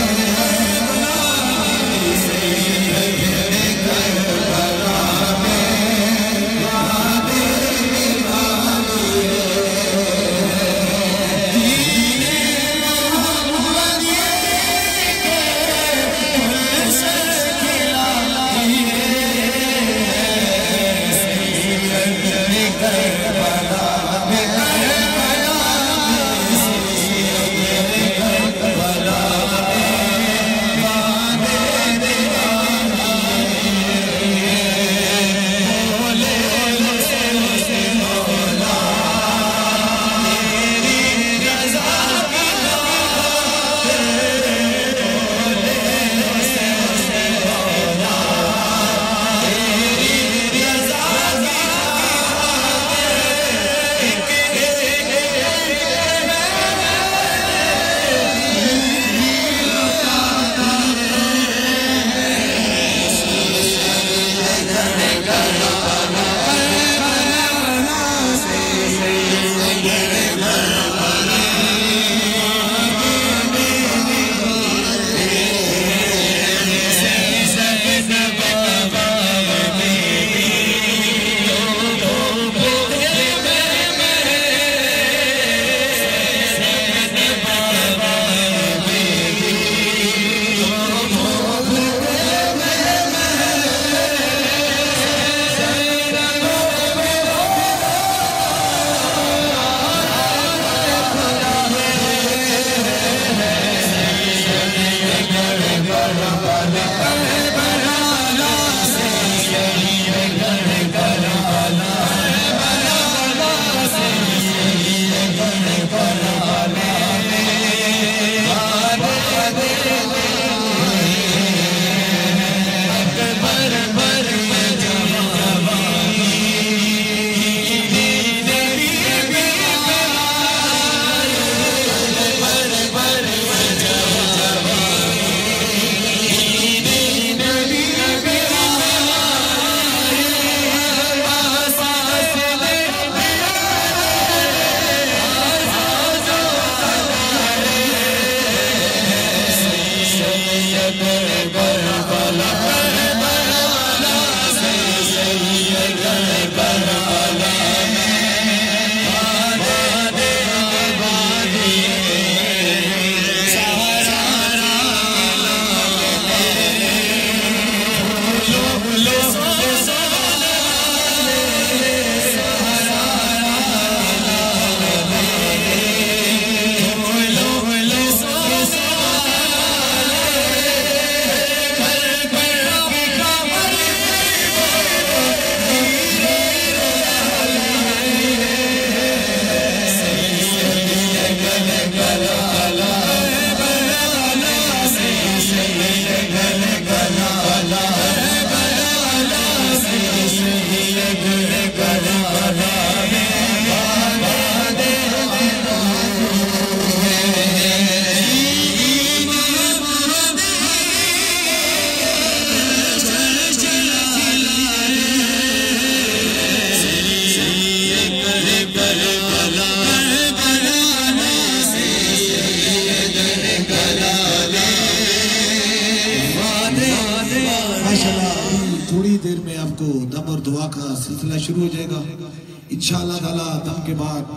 شروع ہو جائے گا انشاءاللہ تعالیٰ دم کے بعد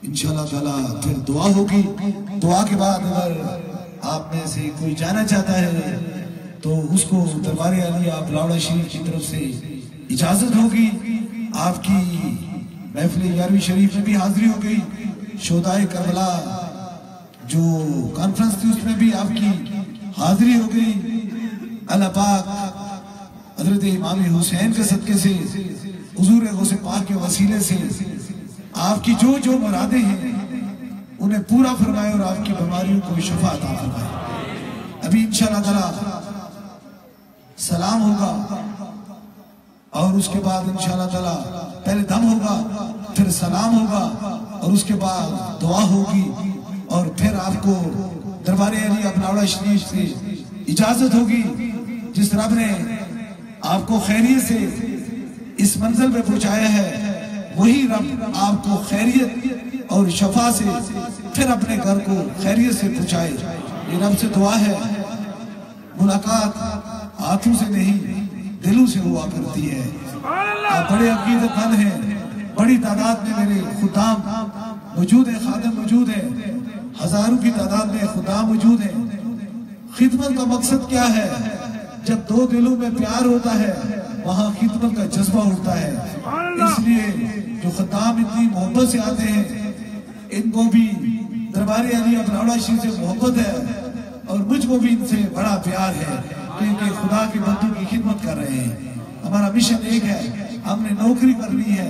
انشاءاللہ تعالیٰ پھر دعا ہوگی دعا کے بعد اگر آپ میں سے کوئی جانا چاہتا ہے تو اس کو دربار عالیہ بلاوڑہ شریف کی طرف سے اجازت ہوگی آپ کی محفل 11ویں شریف میں بھی حاضری ہو گئی شہدائے کربلا جو کانفرنس تھی اس میں بھی آپ کی حاضری ہو گئی اللہ پاک حضرت امام حسین کے صدقے سے حضور غوث پاک کے وسیلے سے آپ کی جو مرادیں ہیں انہیں پورا فرمائے اور آپ کی بیماریوں کو شفا عطا فرمائے ابھی انشاءاللہ تعالی سلام ہوگا اور اس کے بعد انشاءاللہ تعالی پہلے دم ہوگا پھر سلام ہوگا اور اس کے بعد دعا ہوگی اور پھر آپ کو دربار عالیہ بلاوڑہ شریف سے اجازت ہوگی جس رب نے آپ کو خیریت سے اس منزل پہ پہنچایا ہے وہی رب آپ کو خیریت اور شفا سے پھر اپنے گھر کو خیریت سے پہنچائے. یہ رب سے دعا ہے. ملاقات ہاتھوں سے نہیں دلوں سے ہوا کرتی ہے. آپ بڑے عقیدت مند ہیں. بڑی تعداد میں میرے خدام موجود ہیں, خادم موجود ہیں, ہزاروں کی تعداد میں خدام موجود ہیں. خدمت کا مقصد کیا ہے؟ جب دو دلوں میں پیار ہوتا ہے وہاں خدمت کا جذبہ اٹھتا ہے. اس لیے جو خدام اتنی محبت سے آتے ہیں ان کو بھی دربار عالیہ بلاوڑہ شریف سے محبت ہے اور مجھ کو بھی ان سے بڑا پیار ہے کیونکہ خدا کے بندوں کی خدمت کر رہے ہیں. ہمارا مشن ایک ہے, ہم نے نوکری کرنی ہے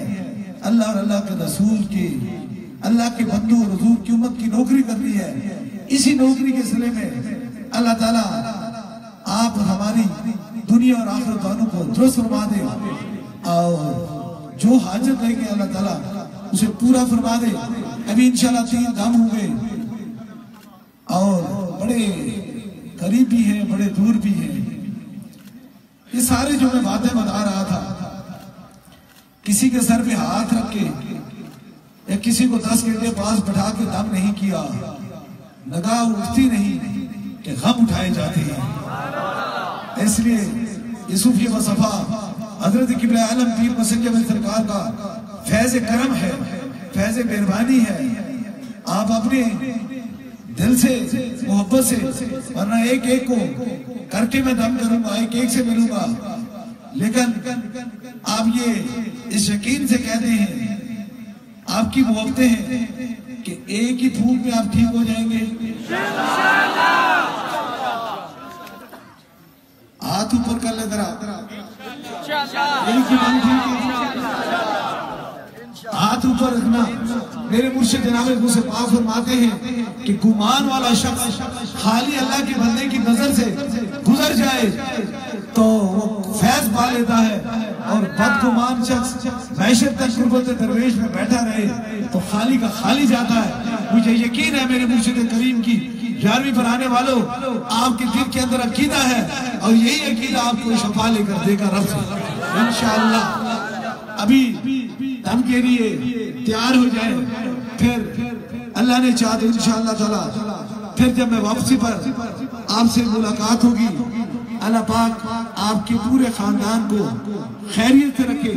اللہ اور اللہ کے رسول کی, اللہ کے بندوں اور حضور کی امت کی نوکری کرنی ہے. اسی نوکری کے صلے میں اللہ تعالیٰ آپ ہماری دنیا اور آخرت دونوں کو درست فرما دے اور جو حاجت لے کے اللہ تعالیٰ اسے پورا فرما دے. ابھی انشاءاللہ 3 دم ہوں گے اور بڑے قریب بھی ہیں بڑے دور بھی ہیں. یہ سارے جو میں باتیں بتا رہا تھا کسی کے سر پہ ہاتھ رکھ کے یا کسی کو 10 کے پاس بٹھا کے دم نہیں کیا. نگاہ اٹھتی نہیں کہ غم اٹھائے جاتے ہیں. اس لیے یوسف وصفا حضرت قبلہ عالم پیر مسنجد سرکار کا فیض کرم ہے, فیض مہربانی ہے. آپ اپنے دل سے محبت سے, ورنہ ایک ایک کو کر کے میں دم کروں گا, ایک ایک سے ملوں گا, لیکن آپ یہ اس یقین سے کہتے ہیں, آپ کی محبتیں ہیں کہ ایک ہی پھونک میں آپ ٹھیک ہو جائیں گے. ہاتھ اوپر کر لے ذرا, ہاتھ اوپر رکھنا. میرے مرشد جناب غوث پاک فرماتے ہیں کہ گمان والا شخص خالی اللہ کے بندے کی نظر سے گزر جائے تو وہ فیض پا لیتا ہے, اور بدگمان شخص معیشت تک قربت درویش میں بیٹھا رہے تو خالی کا خالی جاتا ہے. مجھے یقین ہے میرے مرشد کریم کی 11ویں پر آنے والوں آپ کے دل کے اندر عقیدہ ہے اور یہی عقیدہ آپ کو شفا لے کر دے گا رب سے انشاءاللہ. ابھی دم کے لیے تیار ہو جائیں, پھر اللہ نے چاہا تو انشاءاللہ تعالی پھر جب میں واپسی پر آپ سے ملاقات ہوگی اللہ پاک آپ کے پورے خاندان کو خیریت سے رکھے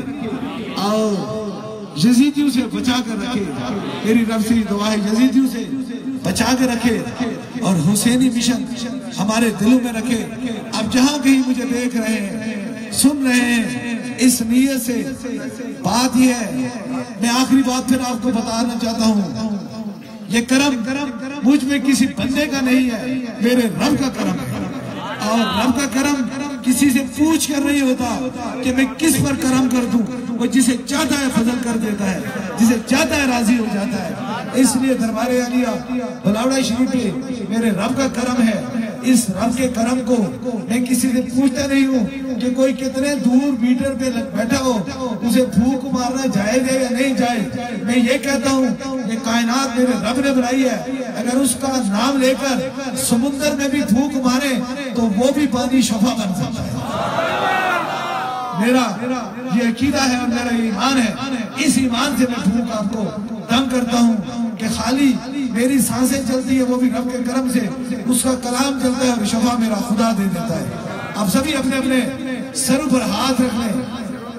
اور یزیدیوں سے بچا کر رکھے. میری رب سے دعا ہے یزیدیوں سے بچا کر رکھے اور حسینی مشن ہمارے دلوں میں رکھے. اب جہاں کہیں مجھے دیکھ رہے ہیں سن رہے ہیں اس نیت سے بات یہ ہے, میں آخری بات پھر آپ کو بتانا چاہتا ہوں, یہ کرم مجھ میں کسی بندے کا نہیں ہے, میرے رب کا کرم ہے. اور رب کا کرم کسی سے پوچھ کر نہیں ہوتا کہ میں کس پر کرم کر دوں, وہ جسے چاہتا ہے فضل کر دیتا ہے, جسے چاہتا ہے راضی ہو جاتا ہے. اس لیے دربار عالیہ بلاوڑہ شریف پہ میرے رب کا کرم ہے. اس رب کے کرم کو میں کسی سے پوچھتا نہیں ہوں کہ کوئی کتنے دور میٹر پہ بیٹھا ہو اسے پھونک مارنا جائز ہے یا نہیں جائز. میں یہ کہتا ہوں یہ کائنات میرے رب نے بنائی ہے, اگر اس کا نام لے کر سمندر میں بھی پھونک مارے تو وہ بھی پانی شفا بن سکتا ہے. میرا یہ عقیدہ ہے اور میرا یہ ایمان ہے. اس ایمان سے میں پھونک آپ کو دم کرتا ہوں کہ خالی میری سانسیں چلتی ہے وہ بھی رب کے کرم سے, اس کا کلام چلتا ہے اور شفا میرا خدا دے دیتا ہے. اب سبھی اپنے اپنے سروں پر ہاتھ رکھ لیں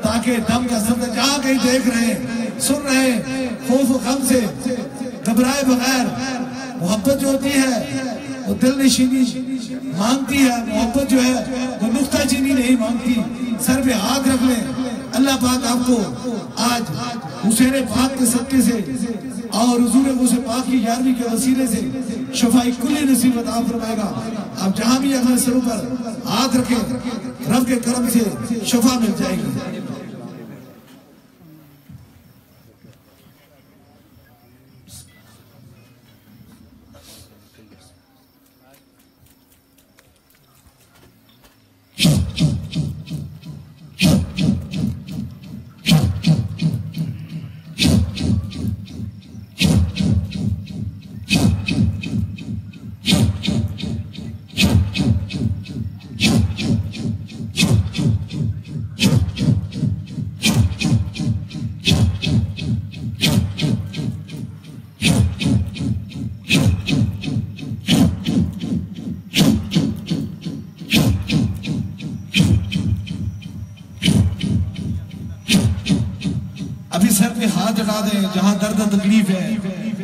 تاکہ دم کا سب جہاں کہیں دیکھ رہے ہیں سن رہے ہیں خوف و غم سے گھبرائے بغیر. محبت جو ہوتی ہے وہ دل نشینی مانگتی ہے, محبت جو ہے وہ نقطہ چینی نہیں مانگتی. سر پہ ہاتھ رکھ لیں. اللہ پاک آپ کو آج حسین پاک کے صدقے سے اور حضور غوث پاک کی 11ویں کے وسیلے سے شفاء کلی نصیب عطا فرمائے گا. آپ جہاں بھی اپنے سروں پر ہاتھ رکھیں رب کے کرم سے شفا مل جائے گی. ہاتھ اٹھا دیں جہاں درد تکلیف ہے،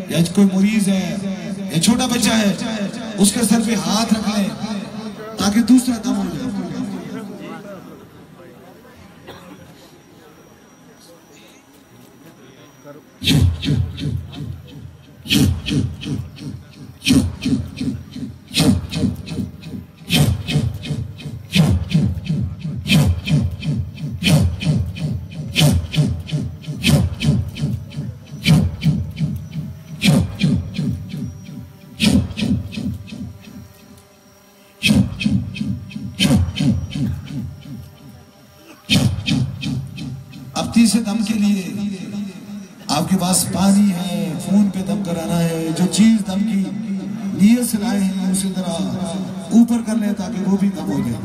یا کوئی مریض ہے یا چھوٹا بچہ ہے، اس کے سر پہ ہاتھ رکھ لیں تاکہ دوسرا دم ہو جائے۔ اب تیسرے دم کے لیے آپ کے پاس پانی ہے، خون پہ دم کرانا ہے، جو چیز دم کی نیت سے لائے ہیں اسی طرح اوپر کر لیں تاکہ وہ بھی دم ہو جائے۔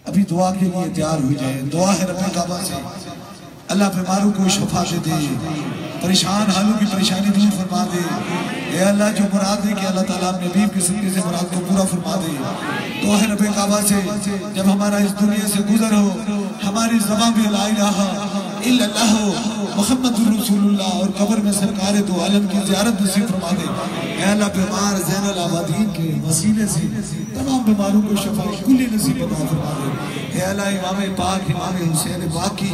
ابھی دعا کے لیے تیار ہو جائے۔ دعا ہے رب کعبہ سے اللہ بیماروں کو شفا دے، پریشان حالوں کی پریشانی دور فرما دے۔ اے اللہ جو مراد ہے کہ اللہ تعالیٰ اپنے حبیب کے صدقے سے مراد کو پورا فرما دے۔ دعا ہے رب کعبہ سے جب ہمارا اس دنیا سے گزر ہو ہماری زبان بھی لا الہ الا اللہ ہو، محمد رسول اللہ، اور قبر میں سرکار دو عالم کی زیارت نصیب فرما دے۔ اے اللہ بیمار زین العابدین کے وسیلے سے تمام بیماروں کو شفا کلی نصیب عطا فرما دے۔ اے اللہ امام پاک امام حسین پاک کی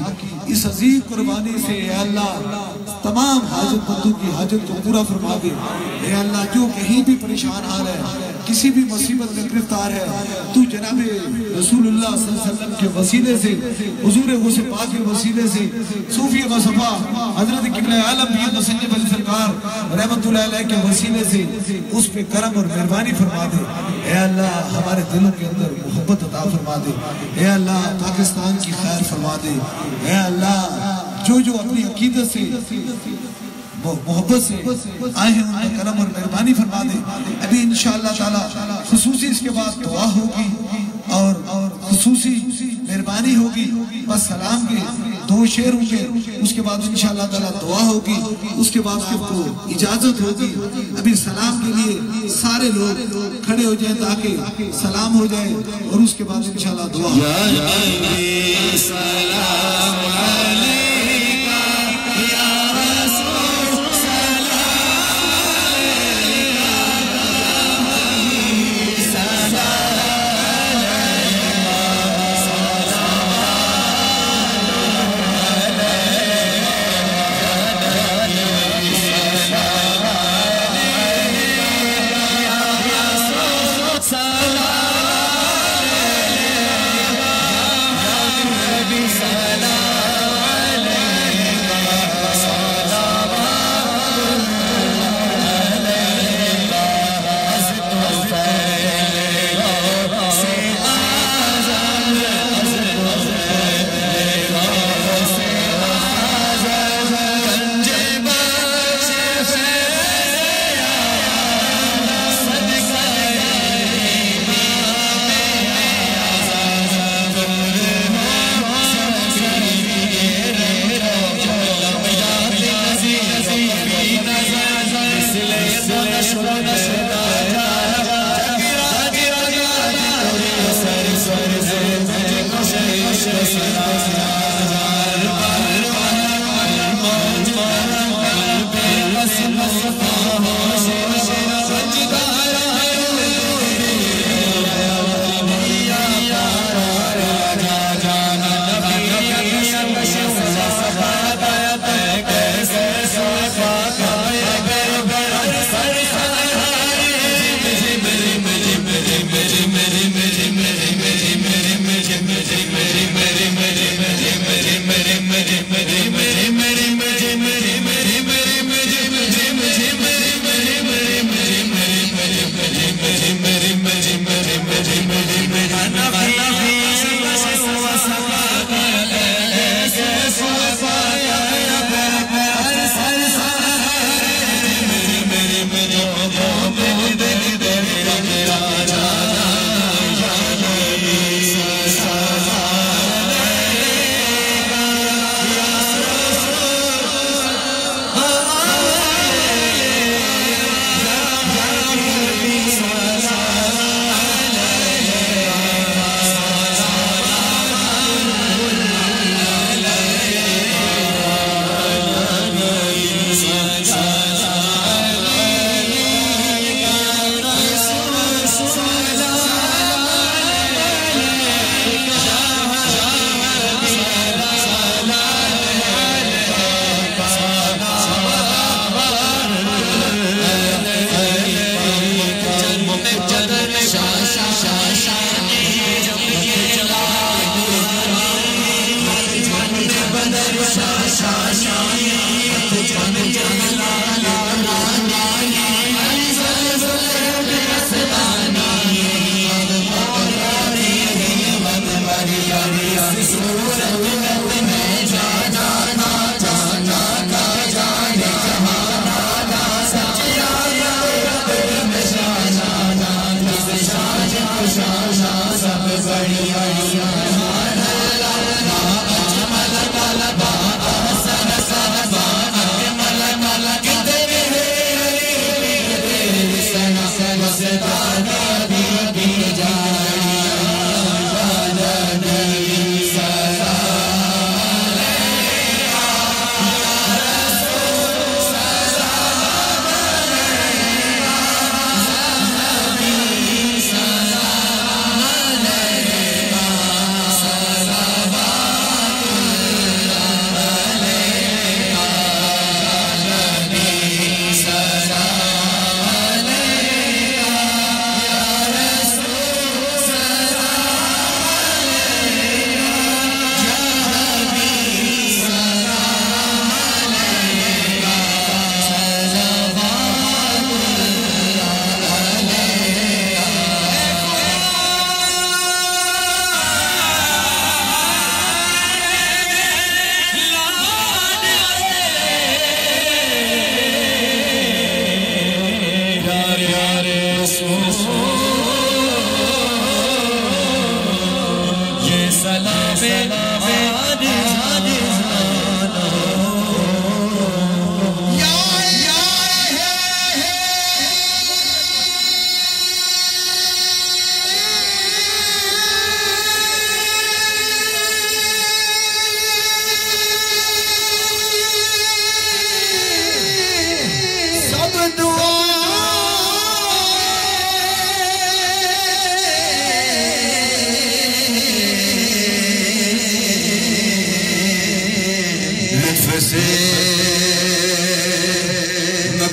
اس عظیم قربانی سے اے اللہ تمام حاجت مندوں کی حاجت کو پورا فرما دے۔ اے اللہ جو کہیں بھی پریشان آ رہا ہے، کسی بھی مصیبت میں گرفتار ہے، تو جناب رسول اللہ صلی اللہ علیہ وسلم کے وسیلے سے، حضور غوث پاک کے وسیلے سے، صوفی مصطفیٰ حضرت قبلہ عالم پیر مسلم علی سرکار رحمت اللہ علیہ کے وسیلے سے اس پہ کرم اور مہربانی فرما دے۔ اے اللہ ہمارے دلوں کے اندر محبت عطا فرما دے۔ اے اللہ پاکستان کی خیر فرما دے۔ اے اللہ جو اپنی عقیدت سے محبت سے آئے ہیں ان کا کرم اور مہربانی فرما دے۔ ابھی انشاءاللہ تعالی خصوصی اس کے بعد دعا ہوگی اور خصوصی مہربانی ہوگی، بس سلام کے 2 شعر ہوں گے، اس کے بعد انشاءاللہ تعالی دعا ہوگی، اس کے بعد آپ کو اجازت ہوگی۔ ابھی سلام کے لیے سارے لوگ کھڑے ہو جائیں تاکہ سلام ہو جائے، اور اس کے بعد انشاءاللہ دعا ہوگی۔ سلام علیکہ